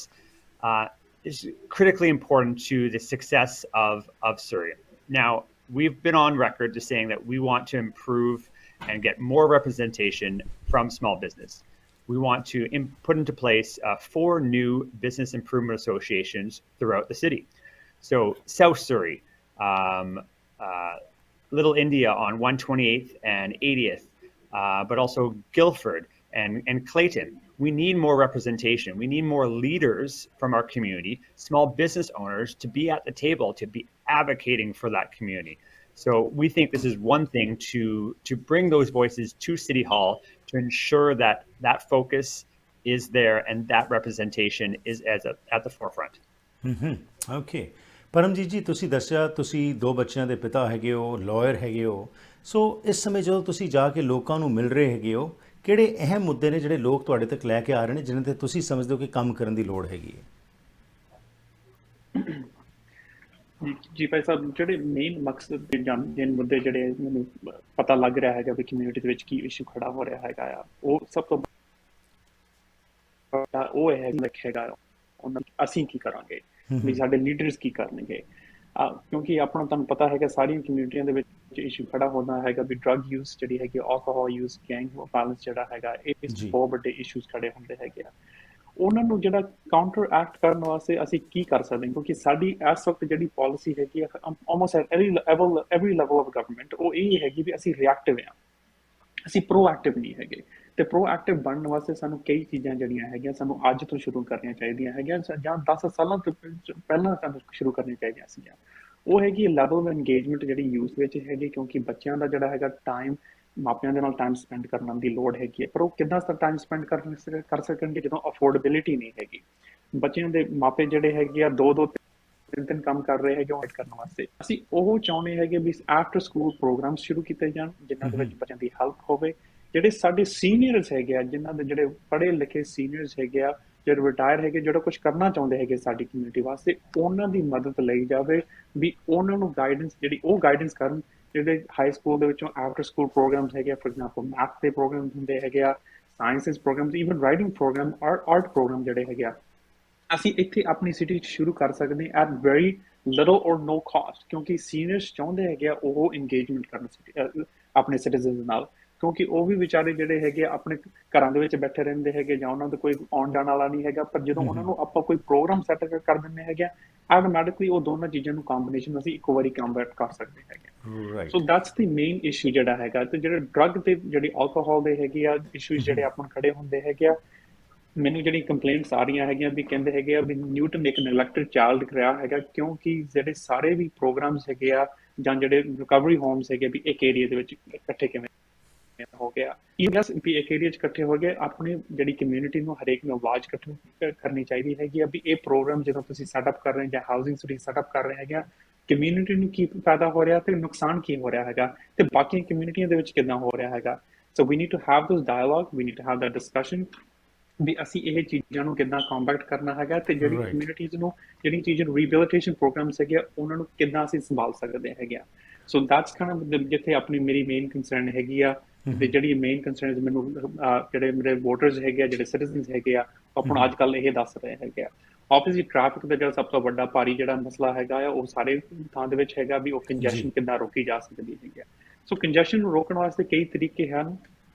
It's critically important to the success of Surrey. Now, we've been on record to saying that we want to improve and get more representation from small business. We want to put into place 4 new business improvement associations throughout the city. So South Surrey, Little India on 128th and 80th, but also Guildford and Clayton. We need more representation. We need more leaders from our community, small business owners, to be at the table, to be advocating for that community. So we think this is one thing to bring those voices to City Hall, to ensure that that focus is there and that representation is at the forefront. Okay. Paramjit ਜੀ, ਤੁਸੀਂ ਦੱਸਿਆ ਤੁਸੀਂ 2 ਬੱਚਿਆਂ ਦੇ ਪਿਤਾ ਹੈਗੇ ਹੋ, lawyer ਹੈਗੇ ਹੋ। ਸੋ ਇਸ ਸਮੇਂ ਜਦੋਂ ਤੁਸੀਂ ਜਾ ਕੇ ਲੋਕਾਂ ਨੂੰ ਮਿਲ ਰਹੇ ਹੈਗੇ ਹੋ, ਕਿਹੜੇ ਅਹਿਮ ਮੁੱਦੇ ਨੇ ਜਿਹੜੇ ਲੋਕ ਤੁਹਾਡੇ ਤੱਕ ਲੈ ਕੇ ਆ ਰਹੇ ਨੇ ਜਿਨ੍ਹਾਂ 'ਤੇ ਤੁਸੀਂ ਸਮਝਦੇ ਹੋ ਕਿ ਕੰਮ ਕਰਨ ਦੀ ਲੋੜ ਹੈਗੀ ਹੈ? ਜੀ ਭਾਈ ਸਾਹਿਬ, ਜਿਹੜੇ ਮੇਨ ਮਕਸਦ ਦੇ ਜਿਹੜੇ ਮੁੱਦੇ ਜਿਹੜੇ ਮੈਨੂੰ ਪਤਾ ਲੱਗ ਰਿਹਾ ਹੈਗਾ ਵੀ ਕਮਿਊਨਿਟੀ ਦੇ ਵਿੱਚ ਕੀ ਇਸ਼ੂ ਖੜਾ ਹੋ ਰਿਹਾ ਹੈਗਾ ਆ, ਉਹ ਸਭ ਤੋਂ ਉਹ ਹੈਗਾ ਅਸੀਂ ਕੀ ਕਰਾਂਗੇ, ਵੀ ਸਾਡੇ ਲੀਡਰਸ ਕੀ ਕਰਨਗੇ। ਕਿਉਂਕਿ ਆਪਣਾ ਤੁਹਾਨੂੰ ਪਤਾ ਹੈਗਾ ਸਾਰੀਆਂ ਕਮਿਊਨਿਟੀਆਂ ਦੇ ਵਿੱਚ ਇਸ਼ੂ ਖੜਾ ਹੁੰਦਾ ਹੈਗਾ ਵੀ ਡਰੱਗ ਯੂਜ਼ ਜਿਹੜੀ ਹੈਗੀ, ਐਲਕੋਹਲ ਯੂਜ਼, ਗੈਂਗ ਵਾਇਲੈਂਸ ਜਿਹੜਾ ਹੈਗਾ, ਇਹ ਬਹੁਤ ਵੱਡੇ ਇਸ਼ੂਜ਼ ਖੜੇ ਹੁੰਦੇ ਹੈਗੇ ਆ। ਉਹਨਾਂ ਨੂੰ ਜਿਹੜਾ ਕਾਊਂਟਰ ਐਕਟ ਕਰਨ ਵਾਸਤੇ ਅਸੀਂ ਕੀ ਕਰ ਸਕਦੇ ਹਾਂ, ਕਿਉਂਕਿ ਸਾਡੀ ਇਸ ਵਕਤ ਜਿਹੜੀ ਪਾਲਿਸੀ ਹੈਗੀ ਆ almost at every level of government, ਉਹ ਇਹ ਹੈਗੀ ਵੀ ਅਸੀਂ ਰਿਐਕਟਿਵ ਹਾਂ, ਅਸੀਂ ਪ੍ਰੋਐਕਟਿਵ ਨਹੀਂ ਹੈਗੇ। ਤੇ ਪ੍ਰੋਐਕਟਿਵ ਬਣਨ ਵਾਸਤੇ ਸਾਨੂੰ ਕਈ ਚੀਜ਼ਾਂ ਜਿਹੜੀਆਂ ਹੈਗੀਆਂ ਸਾਨੂੰ ਅੱਜ ਤੋਂ ਸ਼ੁਰੂ ਕਰਨੀਆਂ ਚਾਹੀਦੀਆਂ ਹੈਗੀਆਂ, ਜਾਂ 10 ਸਾਲਾਂ ਤੋਂ ਪਹਿਲਾਂ ਸਾਨੂੰ ਸ਼ੁਰੂ ਕਰਨੀਆਂ ਚਾਹੀਦੀਆਂ ਸੀਗੀਆਂ। ਉਹ ਹੈਗੀ ਲੈਵਲ ਆਫ ਇੰਗੇਜਮੈਂਟ ਜਿਹੜੀ ਯੂਥ ਵਿੱਚ ਹੈਗੀ, ਕਿਉਂਕਿ ਬੱਚਿਆਂ ਦਾ ਜਿਹੜਾ ਹੈਗਾ ਟਾਈਮ, ਮਾਪਿਆਂ ਦੇ ਨਾਲ ਟਾਈਮ ਸਪੈਂਡ ਕਰਨ ਦੀ ਲੋੜ ਹੈਗੀ ਹੈ, ਪਰ ਉਹ ਕਿੱਦਾਂ ਟਾਈਮ ਸਪੈਂਡ ਕਰ ਸਕਣਗੇ ਜਦੋਂ ਅਫੋਰਡੇਬਿਲਿਟੀ ਨਹੀਂ ਹੈਗੀ। ਬੱਚਿਆਂ ਦੇ ਮਾਪੇ ਜਿਹੜੇ ਹੈਗੇ ਆ 2-2 3 ਕੰਮ ਕਰ ਰਹੇ ਹੈਗੇ ਉਹ ਕਰਨ ਵਾਸਤੇ। ਅਸੀਂ ਉਹ ਚਾਹੁੰਦੇ ਹੈਗੇ ਵੀ ਆਫਟਰ ਸਕੂਲ ਪ੍ਰੋਗਰਾਮ ਸ਼ੁਰੂ ਕੀਤੇ ਜਾਣ ਜਿਨ੍ਹਾਂ ਦੇ ਵਿੱਚ ਬੱਚਿਆਂ ਦੀ ਹੈਲਪ ਹੋਵੇ। ਜਿਹੜੇ ਸਾਡੇ ਸੀਨੀਅਰਸ ਹੈਗੇ ਆ, ਜਿਨ੍ਹਾਂ ਦੇ ਜਿਹੜੇ ਪੜ੍ਹੇ ਲਿਖੇ ਸੀਨੀਅਰਸ ਹੈਗੇ ਆ, ਜਿਹੜੇ ਰਿਟਾਇਰ ਹੈਗੇ, ਜਿਹੜਾ ਕੁਝ ਕਰਨਾ ਚਾਹੁੰਦੇ ਹੈਗੇ ਸਾਡੀ ਕਮਿਊਨਿਟੀ ਵਾਸਤੇ, ਉਹਨਾਂ ਦੀ ਮਦਦ ਲਈ ਜਾਵੇ ਵੀ ਉਹਨਾਂ ਨੂੰ ਗਾਈਡੈਂਸ ਜਿਹੜੀ ਉਹ ਗਾਈਡੈਂਸ ਕਰਨ। ਜਿਹੜੇ ਹਾਈ ਸਕੂਲ ਦੇ ਵਿੱਚੋਂ ਆਫਟਰ ਸਕੂਲ ਪ੍ਰੋਗਰਾਮਸ ਹੈਗੇ ਆ, ਫੋਰ ਐਗਜ਼ਾਮਪਲ ਮੈਥ ਦੇ ਪ੍ਰੋਗਰਾਮ ਹੁੰਦੇ ਹੈਗੇ ਆ, sciences programmes, even writing programme, art programme ਜਿਹੜੇ ਹੈਗੇ ਆ, ਅਸੀਂ ਇੱਥੇ ਆਪਣੀ ਸਿਟੀ 'ਚ ਸ਼ੁਰੂ ਕਰ ਸਕਦੇ ਹਾਂ ਐਟ ਵੈਰੀ ਲਿਟਲ ਔਰ ਨੋ ਕਾਸਟ, ਕਿਉਂਕਿ ਸੀਨੀਅਰਸ ਚਾਹੁੰਦੇ ਹੈਗੇ ਆ ਉਹ ਇੰਗੇਜਮੈਂਟ ਕਰਨ ਆਪਣੇ ਸਿਟੀਜ਼ਨਸ ਨਾਲ। ਕਿਉਂਕਿ ਉਹ ਵੀ ਵਿਚਾਰੇ ਜਿਹੜੇ ਹੈਗੇ ਆਪਣੇ ਘਰਾਂ ਦੇ ਵਿੱਚ ਬੈਠੇ ਰਹਿੰਦੇ ਹੈਗੇ ਜਾਂ ਉਹਨਾਂ ਦਾ ਕੋਈ ਆਉਣ ਜਾਣ ਵਾਲਾ ਨਹੀਂ ਹੈਗਾ, ਪਰ ਜਦੋਂ ਉਹਨਾਂ ਨੂੰ ਆਪਾਂ ਕੋਈ ਪ੍ਰੋਗਰਾਮ ਸੈੱਟ ਕਰ ਦਿੰਦੇ ਹੈਗੇ ਆਟੋਮੈਟਿਕਲੀ ਉਹ ਦੋਨਾਂ ਚੀਜ਼ਾਂ ਨੂੰ ਕੰਬੀਨੇਸ਼ਨ ਅਸੀਂ ਇੱਕੋ ਵਾਰੀ ਕਨਵਰਟ ਕਰ ਸਕਦੇ ਹੈਗੇ। So that's the main issue ਜਿਹੜਾ ਹੈਗਾ। ਤੇ ਜਿਹੜੇ ਡਰੱਗ ਤੇ ਜਿਹੜੀ ਅਲਕੋਹਲ ਦੇ ਹੈਗੇ ਆ ਇਸ਼ੂਜ਼ ਜਿਹੜੇ ਆਪਾਂ ਖੜੇ ਹੁੰਦੇ ਹੈਗੇ ਆ, ਮੈਨੂੰ ਜਿਹੜੀ ਕੰਪਲੇਂਟਸ ਆ ਰਹੀਆਂ ਹੈਗੀਆਂ ਵੀ ਕਹਿੰਦੇ ਹੈਗੇ ਆ ਵੀ ਨਿਊਟਨ ਇੱਕ ਨੈਗਲੈਕਟਡ ਚਾਈਲਡ ਰਿਹਾ ਹੈਗਾ, ਕਿਉਂਕਿ ਜਿਹੜੇ ਸਾਰੇ ਵੀ ਪ੍ਰੋਗਰਾਮਸ ਹੈਗੇ ਆ ਜਾਂ ਜਿਹੜੇ ਰਿਕਵਰੀ ਹੋਮਸ ਹੈਗੇ ਵੀ ਇੱਕ ਏਰੀਆ ਦੇ ਵਿੱਚ ਇਕੱਠੇ ਕਿਵੇਂ ਹੋ ਗਿਆ, ਯੈਸ ਵੀ ਇੱਕ ਏਰੀਆ 'ਚ ਇਕੱਠੇ ਹੋ ਗਏ। ਆਪਣੀ ਜਿਹੜੀ ਕਮਿਊਨਿਟੀ ਨੂੰ ਹਰੇਕ ਨੂੰ ਆਵਾਜ਼ ਇਕੱਠੀ ਕਰਨੀ ਚਾਹੀਦੀ ਹੈਗੀ ਆ ਵੀ ਇਹ ਪ੍ਰੋਗਰਾਮ ਜਦੋਂ ਤੁਸੀਂ ਸੈਟਅਪ ਕਰ ਰਹੇ ਜਾਂ ਹਾਊਸਿੰਗ ਤੁਸੀਂ ਸੈਟਅਪ ਕਰ ਰਹੇ ਹੈਗੇ ਆ, ਕਮਿਊਨਿਟੀ ਨੂੰ ਕੀ ਫਾਇਦਾ ਹੋ ਰਿਹਾ ਤੇ ਨੁਕਸਾਨ ਕੀ ਹੋ ਰਿਹਾ ਹੈਗਾ ਤੇ ਬਾਕੀ ਕਮਿਊਨਿਟੀਆਂ ਦੇ ਵਿੱਚ ਕਿੱਦਾਂ ਹੋ ਰਿਹਾ ਹੈਗਾ। So we need to have this dialogue, we need to have that discussion ਵੀ ਅਸੀਂ ਇਹ ਚੀਜ਼ਾਂ ਨੂੰ ਕਿੱਦਾਂ ਕੰਬੈਕਟ ਕਰਨਾ ਹੈਗਾ ਤੇ ਜਿਹੜੀ ਕਮਿਊਨਿਟੀਜ਼ ਨੂੰ ਜਿਹੜੀ ਚੀਜ਼ਾਂ ਨੂੰ ਰੀਹੈਬਿਲਿਟੇਸ਼ਨ ਪ੍ਰੋਗਰਾਮਸ ਹੈਗੇ ਆ ਉਹਨਾਂ ਨੂੰ ਕਿੱਦਾਂ ਅਸੀਂ ਸੰਭਾਲ ਸਕਦੇ ਹੈਗੇ ਆ। ਸੋ ਦੈਟਸ ਕਾਈਂਡ ਆਫ ਜਿੱਥੇ ਆਪਣੀ ਮੇਰੀ ਮੇਨ ਕੰਸਰਨ ਹੈਗੀ ਆ। ਤੇ ਜਿਹੜੀ ਮੇਨ ਕੰਸਰਨ ਮੈਨੂੰ ਜਿਹੜੇ ਮੇਰੇ ਵੋਟਰਸ ਹੈਗੇ ਆ, ਜਿਹੜੇ ਸਿਟੀਜ਼ਨਸ ਹੈਗੇ ਆ, ਆਪਾਂ ਅੱਜ ਕੱਲ੍ਹ ਇਹ ਦੱਸ ਰਹੇ ਹੈਗੇ ਆ। ਆਬਵੀਅਸਲੀ ਟ੍ਰੈਫਿਕ ਦਾ ਜਿਹੜਾ ਸਭ ਤੋਂ ਵੱਡਾ ਭਾਰੀ ਜਿਹੜਾ ਮਸਲਾ ਹੈਗਾ ਆ ਉਹ ਸਾਰੇ ਥਾਂ ਦੇ ਵਿੱਚ ਹੈਗਾ ਵੀ ਉਹ ਕੰਜੈਸ਼ਨ ਕਿੱਦਾਂ ਰੋਕੀ ਜਾ ਸਕਦੀ ਹੈਗੀ ਆ। ਸੋ ਕੰਜੈਸ਼ਨ ਨੂੰ ਰੋਕਣ ਵਾਸਤੇ ਕਈ ਤਰੀਕੇ ਹਨ।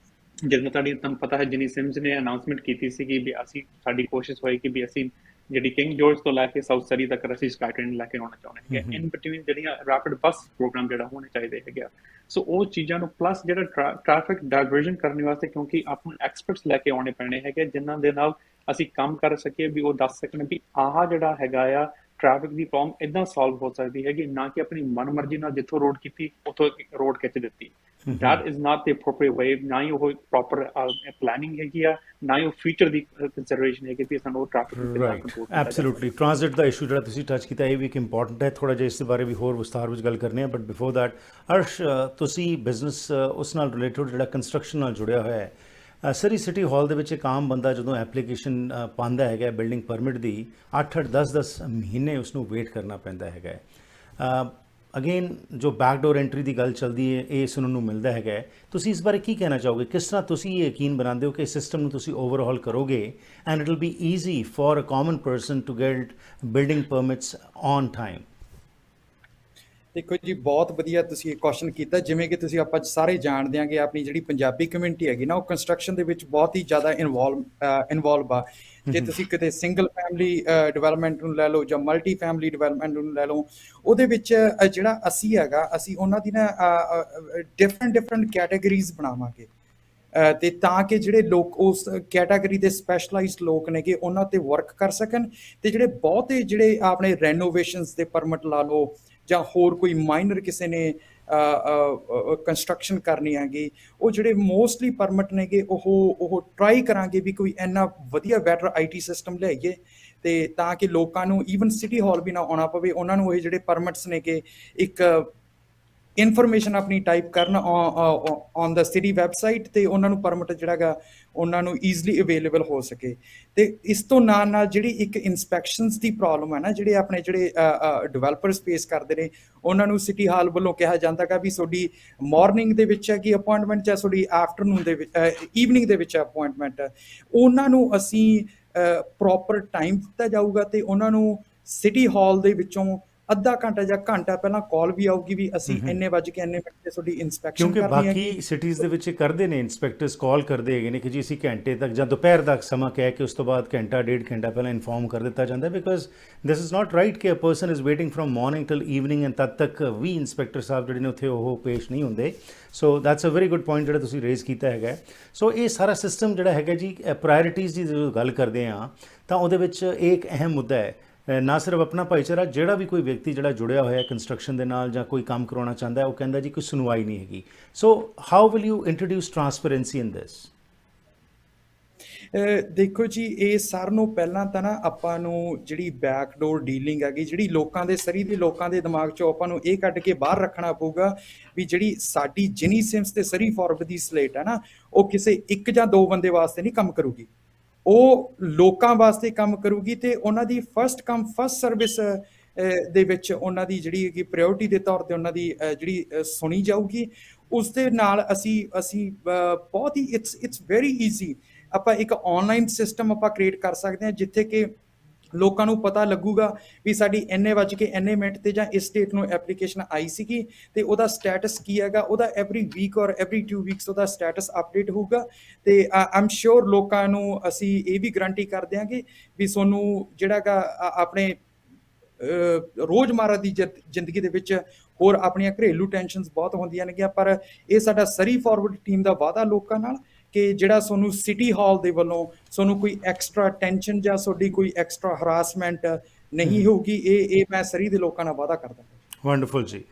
ਜਿਵੇਂ ਤੁਹਾਨੂੰ ਪਤਾ ਹੈ ਜਿਨੀ ਸਿਮਸ ਨੇ ਅਨਾਉਂਸਮੈਂਟ ਕੀਤੀ ਸੀਗੀ ਵੀ ਅਸੀਂ ਸਾਡੀ ਕੋਸ਼ਿਸ਼ ਹੋਏਗੀ ਵੀ ਅਸੀਂ ਜਿਹੜੀ ਕਿੰਗ ਜੋਰਜ ਤੋਂ ਲੈ ਕੇ ਸਾਊਥ ਸਰੀ ਤੱਕ ਅਸੀਂ ਸਕਾਈਟ੍ਰੇਨ ਲੈ ਕੇ ਆਉਣਾ ਚਾਹੁੰਦੇ ਹੈਗੇ। ਇਨ ਬਿਟਵੀਨ ਜਿਹੜੀਆਂ ਰੈਪਿਡ ਬੱਸ ਪ੍ਰੋਗਰਾਮ ਜਿਹੜਾ ਹੋਣੇ ਚਾਹੀਦੇ ਹੈਗੇ ਆ। ਸੋ ਉਹ ਚੀਜ਼ਾਂ ਨੂੰ ਪਲੱਸ ਜਿਹੜਾ ਟ੍ਰੈਫਿਕ ਡਾਇਵਰਜਨ ਕਰਨ ਵਾਸਤੇ ਕਿਉਂਕਿ ਆਪਾਂ ਐਕਸਪਰਟਸ ਲੈ ਕੇ ਆਉਣੇ ਪੈਣੇ ਹੈਗੇ ਜਿਨ੍ਹਾਂ ਦੇ ਨਾਲ ਅਸੀਂ ਕੰਮ ਕਰ ਸਕੀਏ ਵੀ ਉਹ ਦੱਸ ਸਕਣ ਵੀ ਆਹ ਜਿਹੜਾ ਹੈਗਾ ਆ ਟ੍ਰੈਫਿਕ ਦੀ ਪ੍ਰੋਬਲਮ ਇਦਾਂ ਸੋਲਵ ਹੋ ਸਕਦੀ ਹੈਗੀ, ਨਾ ਕਿ ਆਪਣੀ ਮਨਮਰਜ਼ੀ ਨਾਲ ਜਿੱਥੋਂ ਰੋਡ ਕੀਤੀ ਉੱਥੋਂ ਰੋਡ ਖਿੱਚ ਦਿੱਤੀ। that is not the appropriate way। ਨਾ ਹੀ ਉਹ ਪ੍ਰੋਪਰ ਪਲੈਨਿੰਗ ਹੈਗੀ ਆ, ਨਾ ਹੀ ਉਹ ਫਿਊਚਰ ਦੀ ਕੰਸੀਡਰੇਸ਼ਨ ਹੈਗੀ ਕਿ ਸਾਨੂੰ ਟ੍ਰੈਫਿਕ ਨੂੰ ਕਿੱਦਾਂ ਕੰਟਰੋਲ ਕਰਨਾ। ਐਬਸੋਲੂਟਲੀ ਟ੍ਰਾਂਜ਼ਿਟ ਦਾ ਇਸ਼ੂ ਜਿਹੜਾ ਤੁਸੀਂ ਟੱਚ ਕੀਤਾ ਇਹ ਵੀ ਇੱਕ ਇੰਪੋਰਟੈਂਟ ਹੈ। ਥੋੜ੍ਹਾ ਜਿਹਾ ਇਸ ਦੇ ਬਾਰੇ ਵੀ ਹੋਰ ਵਿਸਥਾਰ ਵਿੱਚ ਗੱਲ ਕਰਨੀ ਹੈ, ਬਟ ਬਿਫੋਰ ਦੈਟ ਅਰਸ਼ ਤੁਸੀਂ ਬਿਜ਼ਨਸ ਉਸ ਨਾਲ ਰਿਲੇਟਡ ਜਿਹੜਾ ਕੰਸਟਰਕਸ਼ਨ ਨਾਲ ਜੁੜਿਆ ਹੋਇਆ ਹੈ, ਸਰੀ ਸਿਟੀ ਹਾਲ ਦੇ ਵਿੱਚ ਇੱਕ ਆਮ ਬੰਦਾ ਜਦੋਂ ਐਪਲੀਕੇਸ਼ਨ ਪਾਉਂਦਾ ਹੈਗਾ ਬਿਲਡਿੰਗ ਪਰਮਿਟ ਦੀ 8-8 10-10 ਮਹੀਨੇ ਉਸਨੂੰ ਵੇਟ ਕਰਨਾ ਪੈਂਦਾ ਹੈਗਾ। ਅਗੇਨ ਜੋ ਬੈਕਡੋਰ ਐਂਟਰੀ ਦੀ ਗੱਲ ਚੱਲਦੀ ਹੈ ਇਹ ਸੁਣਨ ਨੂੰ ਮਿਲਦਾ ਹੈਗਾ। ਤੁਸੀਂ ਇਸ ਬਾਰੇ ਕੀ ਕਹਿਣਾ ਚਾਹੋਗੇ? ਕਿਸ ਤਰ੍ਹਾਂ ਤੁਸੀਂ ਇਹ ਯਕੀਨ ਬਣਾਉਂਦੇ ਹੋ ਕਿ ਇਸ ਸਿਸਟਮ ਨੂੰ ਤੁਸੀਂ ਓਵਰਹਾਲ ਕਰੋਗੇ and it will be easy for a common person to get building permits on time? ਦੇਖੋ ਜੀ, ਬਹੁਤ ਵਧੀਆ ਤੁਸੀਂ ਇਹ ਕੁਐਸਚਨ ਕੀਤਾ। ਜਿਵੇਂ ਕਿ ਤੁਸੀਂ ਆਪਾਂ ਸਾਰੇ ਜਾਣਦੇ ਹਾਂ ਕਿ ਆਪਣੀ ਜਿਹੜੀ ਪੰਜਾਬੀ ਕਮਿਊਨਿਟੀ ਹੈਗੀ ਨਾ ਉਹ ਕੰਸਟਰਕਸ਼ਨ ਦੇ ਵਿੱਚ ਬਹੁਤ ਹੀ ਜ਼ਿਆਦਾ ਇਨਵੋਲਵ ਆ। ਜੇ ਤੁਸੀਂ ਕਿਤੇ ਸਿੰਗਲ ਫੈਮਿਲੀ ਡਿਵੈਲਪਮੈਂਟ ਨੂੰ ਲੈ ਲਓ ਜਾਂ ਮਲਟੀ ਫੈਮਿਲੀ ਡਿਵੈਲਪਮੈਂਟ ਨੂੰ ਲੈ ਲਓ, ਉਹਦੇ ਵਿੱਚ ਜਿਹੜਾ ਅਸੀਂ ਹੈਗਾ ਅਸੀਂ ਉਹਨਾਂ ਦੀ ਨਾ ਡਿਫਰੈਂਟ ਕੈਟਾਗਰੀਜ਼ ਬਣਾਵਾਂਗੇ ਤੇ ਤਾਂ ਕਿ ਜਿਹੜੇ ਲੋਕ ਉਸ ਕੈਟਾਗਰੀ ਦੇ ਸਪੈਸ਼ਲਾਈਜ਼ਡ ਲੋਕ ਨੇਗੇ ਉਹਨਾਂ 'ਤੇ ਵਰਕ ਕਰ ਸਕਣ। ਤੇ ਜਿਹੜੇ ਬਹੁਤੇ ਜਿਹੜੇ ਆਪਣੇ ਰੈਨੋਵੇਸ਼ਨਸ ਦੇ ਪਰਮਿਟ ਲਾ ਲਓ ਜਾਂ ਹੋਰ ਕੋਈ ਮਾਈਨਰ ਕਿਸੇ ਨੇ ਕੰਸਟਰਕਸ਼ਨ ਕਰਨੀ ਹੈਗੀ, ਉਹ ਜਿਹੜੇ ਮੋਸਟਲੀ ਪਰਮਿਟ ਨੇਗੇ ਉਹ ਟਰਾਈ ਕਰਾਂਗੇ ਵੀ ਕੋਈ ਇੰਨਾ ਵਧੀਆ ਬੈਟਰ IT ਸਿਸਟਮ ਲਿਆਈਏ ਤੇ ਤਾਂ ਕਿ ਲੋਕਾਂ ਨੂੰ ਈਵਨ ਸਿਟੀ ਹਾਲ ਵੀ ਨਾ ਆਉਣਾ ਪਵੇ। ਉਹਨਾਂ ਨੂੰ ਇਹ ਜਿਹੜੇ ਪਰਮਿਟਸ ਨੇਗੇ ਇੱਕ ਇਨਫੋਰਮੇਸ਼ਨ ਆਪਣੀ ਟਾਈਪ ਕਰਨ ਔਨ ਦਾ ਸਿਟੀ ਵੈਬਸਾਈਟ ਤੇ ਉਹਨਾਂ ਨੂੰ ਪਰਮਿਟ ਜਿਹੜਾ ਗਾ ਉਹਨਾਂ ਨੂੰ ਈਜ਼ਲੀ ਅਵੇਲੇਬਲ ਹੋ ਸਕੇ। ਤੇ ਇਸ ਤੋਂ ਨਾਲ ਜਿਹੜੀ ਇੱਕ ਇਨਸਪੈਕਸ਼ਨਸ ਦੀ ਪ੍ਰੋਬਲਮ ਹੈ ਨਾ, ਜਿਹੜੇ ਆਪਣੇ ਜਿਹੜੇ ਡਿਵੈਲਪਰਸ ਫੇਸ ਕਰਦੇ ਨੇ, ਉਹਨਾਂ ਨੂੰ ਸਿਟੀ ਹਾਲ ਵੱਲੋਂ ਕਿਹਾ ਜਾਂਦਾ ਗਾ ਵੀ ਤੁਹਾਡੀ ਮਾਰਨਿੰਗ ਦੇ ਵਿੱਚ ਹੈਗੀ ਅਪੁਆਇੰਟਮੈਂਟ ਜਾਂ ਤੁਹਾਡੀ ਆਫਟਰਨੂਨ ਦੇ ਵਿੱਚ ਈਵਨਿੰਗ ਦੇ ਵਿੱਚ ਅਪੁਆਇੰਟਮੈਂਟ, ਉਹਨਾਂ ਨੂੰ ਅਸੀਂ ਪ੍ਰੋਪਰ ਟਾਈਮ ਦਿੱਤਾ ਜਾਊਗਾ ਤੇ ਉਹਨਾਂ ਨੂੰ ਸਿਟੀ ਹਾਲ ਦੇ ਵਿੱਚੋਂ ਅੱਧਾ ਘੰਟਾ ਜਾਂ ਘੰਟਾ ਪਹਿਲਾਂ ਕਾਲ ਵੀ ਆਊਗੀ ਵੀ ਅਸੀਂ ਇੰਨੇ ਵਜੇ ਇੰਨੇ ਮਿੰਟ ਤੇ ਤੁਹਾਡੀ ਇਨਸਪੈਕਸ਼ਨ ਕਰਨੀ ਹੈ। ਕਿਉਂਕਿ ਬਾਕੀ ਸਿਟੀਜ਼ ਦੇ ਵਿੱਚ ਕਰਦੇ ਨੇ ਇਨਸਪੈਕਟਰਸ ਕਾਲ ਕਰਦੇ ਹੈਗੇ ਨੇ ਕਿ ਜੀ ਅਸੀਂ ਘੰਟੇ ਤੱਕ ਜਾਂ ਦੁਪਹਿਰ ਤੱਕ ਸਮਾਂ ਕਹਿ ਕੇ ਉਸ ਤੋਂ ਬਾਅਦ ਘੰਟਾ ਡੇਢ ਘੰਟਾ ਪਹਿਲਾਂ ਇਨਫੋਰਮ ਕਰ ਦਿੱਤਾ ਜਾਂਦਾ, because this is not right ਕਿ a person is waiting from morning till evening and ਤਦ ਤੱਕ ਵੀ ਇਨਸਪੈਕਟਰ ਸਾਹਿਬ ਜਿਹੜੇ ਨੇ ਉੱਥੇ ਉਹ ਪੇਸ਼ ਨਹੀਂ ਹੁੰਦੇ। So that's a very good point ਜਿਹੜਾ ਤੁਸੀਂ ਰੇਜ਼ ਕੀਤਾ ਹੈਗਾ। ਸੋ ਇਹ ਸਾਰਾ ਸਿਸਟਮ ਜਿਹੜਾ ਹੈਗਾ ਜੀ ਪ੍ਰਾਇਰਿਟੀਜ਼ ਦੀ ਜਦੋਂ ਗੱਲ ਕਰਦੇ ਹਾਂ ਤਾਂ ਉਹਦੇ ਵਿੱਚ ਇਹ ਇੱਕ ਅਹਿਮ ਮੁੱਦਾ ਹੈ, ਨਾ ਸਿਰਫ ਆਪਣਾ ਭਾਈਚਾਰਾ, ਜਿਹੜਾ ਵੀ ਕੋਈ ਵਿਅਕਤੀ ਜਿਹੜਾ ਜੁੜਿਆ ਹੋਇਆ ਕੰਸਟਰਕਸ਼ਨ ਦੇ ਨਾਲ ਜਾਂ ਕੋਈ ਕੰਮ ਕਰਾਉਣਾ ਚਾਹੁੰਦਾ ਹੈ ਉਹ ਕਹਿੰਦਾ ਜੀ ਕੋਈ ਸੁਣਵਾਈ ਨਹੀਂ ਹੈਗੀ। So how will you introduce transparency in this? ਦੇਖੋ ਜੀ, ਇਹ ਸਾਰਿਆਂ ਨੂੰ ਪਹਿਲਾਂ ਤਾਂ ਨਾ ਆਪਾਂ ਨੂੰ ਜਿਹੜੀ ਬੈਕਡੋਰ ਡੀਲਿੰਗ ਹੈਗੀ ਜਿਹੜੀ ਲੋਕਾਂ ਦੇ ਸਰੀ ਦੇ ਲੋਕਾਂ ਦੇ ਦਿਮਾਗ 'ਚੋਂ ਆਪਾਂ ਨੂੰ ਇਹ ਕੱਢ ਕੇ ਬਾਹਰ ਰੱਖਣਾ ਪਊਗਾ ਵੀ ਜਿਹੜੀ ਸਾਡੀ ਜਿਨੀ ਸਿਮਸ ਤੇ ਸਰੀ ਫੋਰਬ ਦੀ ਸਲੇਟ ਹੈ ਨਾ ਉਹ ਕਿਸੇ ਇੱਕ ਜਾਂ ਦੋ ਬੰਦੇ ਵਾਸਤੇ ਨਹੀਂ ਕੰਮ ਕਰੂਗੀ, ਉਹ ਲੋਕਾਂ ਵਾਸਤੇ ਕੰਮ ਕਰੂਗੀ ਤੇ ਉਹਨਾਂ ਦੀ ਫਸਟ ਕਮ ਫਸਟ ਸਰਵਿਸ ਦੇ ਵਿੱਚ ਉਹਨਾਂ ਦੀ ਜਿਹੜੀ ਹੈਗੀ ਪ੍ਰਾਇਓਰਟੀ ਦੇ ਤੌਰ ਤੇ ਉਹਨਾਂ ਦੀ ਜਿਹੜੀ ਸੁਣੀ ਜਾਊਗੀ। ਉਸ ਦੇ ਨਾਲ ਅਸੀਂ ਬਹੁਤ ਹੀ ਇਟਸ ਵੈਰੀ ਈਜ਼ੀ ਆਪਾਂ ਇੱਕ ਆਨਲਾਈਨ ਸਿਸਟਮ ਆਪਾਂ ਕ੍ਰੀਏਟ ਕਰ ਸਕਦੇ ਹਾਂ ਜਿੱਥੇ ਕਿ ਲੋਕਾਂ ਨੂੰ ਪਤਾ ਲੱਗੂਗਾ ਵੀ ਸਾਡੀ ਇੰਨੇ ਵੱਜ ਕੇ ਇੰਨੇ ਮਿੰਟ ਤੇ ਜਾਂ ਇਸ ਡੇਟ ਨੂੰ ਐਪਲੀਕੇਸ਼ਨ ਆਈ ਸੀਗੀ ਤੇ ਉਹਦਾ ਸਟੇਟਸ ਕੀ ਹੈਗਾ, ਉਹਦਾ ਐਵਰੀ ਵੀਕ ਔਰ ਐਵਰੀ 2 ਵੀਕਸ ਉਹਦਾ ਸਟੇਟਸ ਅਪਡੇਟ ਹੋਊਗਾ। ਤੇ ਆਮ ਸ਼ੋਰ ਲੋਕਾਂ ਨੂੰ ਅਸੀਂ ਇਹ ਵੀ ਗਰੰਟੀ ਕਰ ਦਿਆਂਗੇ ਵੀ ਤੁਹਾਨੂੰ ਜਿਹੜਾ ਗਾ ਆਪਣੇ ਰੋਜ਼ਮर्रा ਦੀ ਜ਼ਿੰਦਗੀ ਦੇ ਵਿੱਚ ਹੋਰ ਆਪਣੀਆਂ ਘਰੇਲੂ ਟੈਨਸ਼ਨਸ ਬਹੁਤ ਹੁੰਦੀਆਂ ਨੇਗੀਆਂ, ਪਰ ਇਹ ਸਾਡਾ ਸਰੀ ਫਾਰਵਰਡ ਟੀਮ ਦਾ ਵਾਅਦਾ ਲੋਕਾਂ ਨਾਲ ਕਿ ਜਿਹੜਾ ਤੁਹਾਨੂੰ ਸਿਟੀ ਹਾਲ ਦੇ ਵੱਲੋਂ ਤੁਹਾਨੂੰ ਕੋਈ ਐਕਸਟਰਾ ਟੈਨਸ਼ਨ ਜਾਂ ਤੁਹਾਡੀ ਕੋਈ ਐਕਸਟਰਾ ਹਰਾਸਮੈਂਟ ਨਹੀਂ ਹੋਊਗੀ। ਇਹ ਮੈਂ ਸਰੀ ਦੇ ਲੋਕਾਂ ਨਾਲ ਵਾਅਦਾ ਕਰਦਾ। ਵੰਡਰਫੁਲ ਜੀ।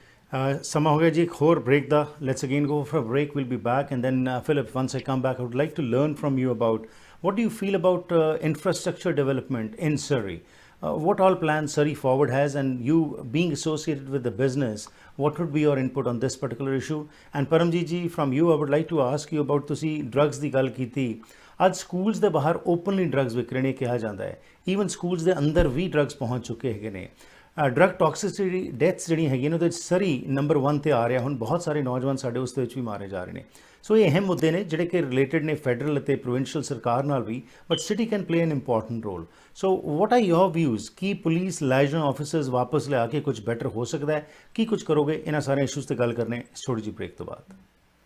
ਸਮਾਂ ਹੋ ਗਿਆ ਜੀ ਇੱਕ ਹੋਰ ਬ੍ਰੇਕ ਦਾ। Let's again go for break, will be back and then Philip once I come back I would like to learn from you about what do you feel about infrastructure development in Surrey? What all plans Surrey Forward has, and you being associated with the business, what would be your input on this particular issue? And Paramjit ji, from you I would like to ask you about ਤੁਸੀਂ drugs ਦੀ ਗੱਲ ਕੀਤੀ। ਅੱਜ schools ਦੇ ਬਾਹਰ openly drugs ਵਿਕ ਰਹੇ ਨੇ ਕਿਹਾ ਜਾਂਦਾ ਹੈ, ਈਵਨ ਸਕੂਲਸ ਦੇ ਅੰਦਰ ਵੀ ਡਰੱਗਸ ਪਹੁੰਚ ਚੁੱਕੇ ਹੈਗੇ ਨੇ। ਡਰੱਗ ਟੌਕਸਿਸਿਟੀ ਡੈਥਸ ਜਿਹੜੀਆਂ ਹੈਗੀਆਂ ਨੇ ਉਹਦੇ ਵਿੱਚ ਸਰੀ ਨੰਬਰ 1 ਤੇ ਆ ਰਿਹਾ। ਹੁਣ ਬਹੁਤ ਸਾਰੇ ਨੌਜਵਾਨ ਸਾਡੇ ਉਸ ਦੇ ਵਿੱਚ ਵੀ ਮਾਰੇ ਜਾ ਰਹੇ ਨੇ। ਸੋ ਇਹ ਅਹਿਮ ਮੁੱਦੇ ਨੇ ਜਿਹੜੇ ਕਿ ਰਿਲੇਟਡ ਨੇ ਫੈਡਰਲ ਅਤੇ ਪ੍ਰੋਵਿੰਸ਼ੀਅਲ ਸਰਕਾਰ ਨਾਲ ਵੀ, but city can play an important role. So what are your views? ਕੀ ਪੁਲਿਸ ਲਾਇਜ਼ਨ ਆਫਿਸਰਸ ਵਾਪਸ ਲਿਆ ਕੇ ਕੁਝ ਬੈਟਰ ਹੋ ਸਕਦਾ ਹੈ? ਕੀ ਕੁਝ ਕਰੋਗੇ? ਇਹਨਾਂ ਸਾਰੇ ਇਸ਼ੂਜ਼ 'ਤੇ ਗੱਲ ਕਰਨੇ ਇਸ ਥੋੜ੍ਹੀ ਜਿਹੀ ਬ੍ਰੇਕ ਤੋਂ ਬਾਅਦ।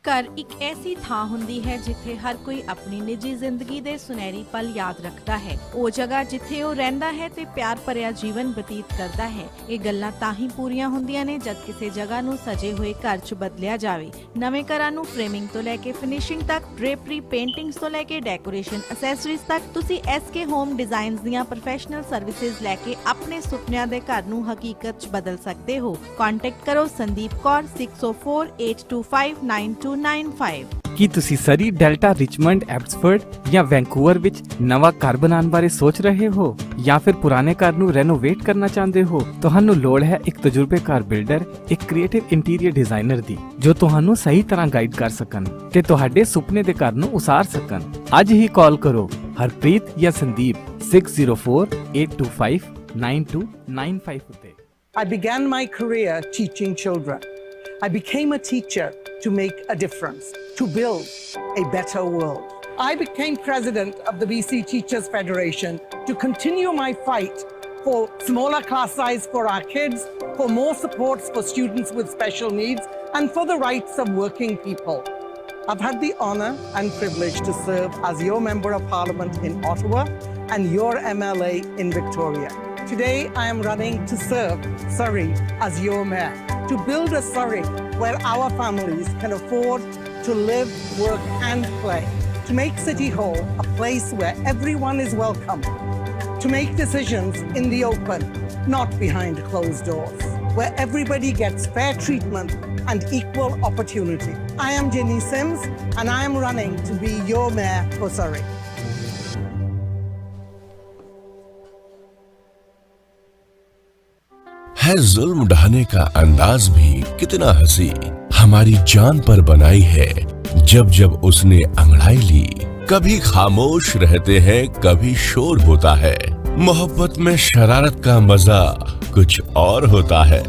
ਘਰ ਇੱਕ ਐਸੀ ਥਾਂ ਹੁੰਦੀ ਹੈ ਜਿੱਥੇ ਹਰ ਕੋਈ ਆਪਣੀ ਨਿੱਜੀ ਜ਼ਿੰਦਗੀ ਦੇ ਸੁਨਹਿਰੀ ਪਲ ਯਾਦ ਰੱਖਦਾ ਹੈ। ਉਹ ਜਗ੍ਹਾ ਜਿੱਥੇ ਉਹ ਰਹਿੰਦਾ ਹੈ ਤੇ ਪਿਆਰ ਭਰਿਆ ਜੀਵਨ ਬਤੀਤ ਕਰਦਾ ਹੈ। ਇਹ ਗੱਲਾਂ ਤਾਂ ਹੀ ਪੂਰੀਆਂ ਹੁੰਦੀਆਂ ਨੇ ਜਦ ਕਿਸੇ ਜਗ੍ਹਾ ਨੂੰ ਸਜੇ ਹੋਏ ਘਰ 'ਚ ਬਦਲਿਆ ਜਾਵੇ। ਨਵੇਂ ਘਰਾਂ ਨੂੰ ਫਰੇਮਿੰਗ ਤੋਂ ਲੈ ਕੇ ਫਿਨਿਸ਼ਿੰਗ ਤੱਕ, ਡ੍ਰੇਪਰੀ, ਪੇਂਟਿੰਗਸ ਤੋਂ ਲੈ ਕੇ ਡੈਕੋਰੇਸ਼ਨ ਅਸੈਸਰੀਜ਼ ਤੱਕ, ਤੁਸੀਂ SK ਹੋਮ ਡਿਜ਼ਾਈਨਸ ਦੀਆਂ ਪ੍ਰੋਫੈਸ਼ਨਲ ਸਰਵਿਸਿਜ਼ ਲੈ ਕੇ ਆਪਣੇ ਸੁਪਨਿਆਂ ਦੇ ਘਰ ਨੂੰ ਹਕੀਕਤ 'ਚ ਬਦਲ ਸਕਦੇ ਹੋ। ਕੰਟੈਕਟ ਕਰੋ ਸੰਦੀਪ ਕੌਰ 6048259295। ਕੀ ਤੁਸੀਂ ਸਰੀ, ਡੈਲਟਾ, ਰਿਚਮੰਡ, ਐਬਸਫੋਰਡ ਜਾਂ ਵੈਂਕੂਵਰ ਵਿੱਚ ਨਵਾਂ ਘਰ ਬਣਾਉਣ ਬਾਰੇ ਸੋਚ ਰਹੇ ਹੋ ਜਾਂ ਫਿਰ ਪੁਰਾਣੇ ਘਰ ਨੂੰ ਰੈਨੋਵੇਟ ਕਰਨਾ ਚਾਹੁੰਦੇ ਹੋ? ਤੁਹਾਨੂੰ ਲੋੜ ਹੈ ਇੱਕ ਤਜਰਬੇਕਾਰ ਬਿਲਡਰ, ਇੱਕ ਕ੍ਰੀਏਟਿਵ ਇੰਟੀਰੀਅਰ ਡਿਜ਼ਾਈਨਰ ਦੀ ਜੋ ਤੁਹਾਨੂੰ ਸਹੀ ਤਰ੍ਹਾਂ ਗਾਈਡ ਕਰ ਸਕਣ ਤੇ ਤੁਹਾਡੇ ਸੁਪਨੇ ਦੇ ਘਰ ਨੂੰ ਉਸਾਰ ਸਕਣ। ਅੱਜ ਹੀ ਕਾਲ ਕਰੋ ਹਰਪ੍ਰੀਤ ਜਾਂ ਸੰਦੀਪ 6048259295 ਉੱਤੇ। I began my career teaching children. I became a teacher to make a difference, to build a better world. I became president of the BC Teachers Federation to continue my fight for smaller class size for our kids, for more supports for students with special needs, and for the rights of working people. I've had the honor and privilege to serve as your Member of Parliament in Ottawa and your MLA in Victoria. Today, I am running to serve Surrey as your mayor, to build a Surrey where our families can afford to live, work and play, to make City Hall a place where everyone is welcome, to make decisions in the open, not behind closed doors, where everybody gets fair treatment and equal opportunity. I am Jenny Sims and I am running to be your mayor for Surrey. है जुल्म ढाने का अंदाज भी कितना हंसी, हमारी जान पर बनाई है जब जब उसने अंगड़ाई ली। कभी खामोश रहते हैं, कभी शोर होता है। मोहब्बत में शरारत का मजा कुछ और होता है।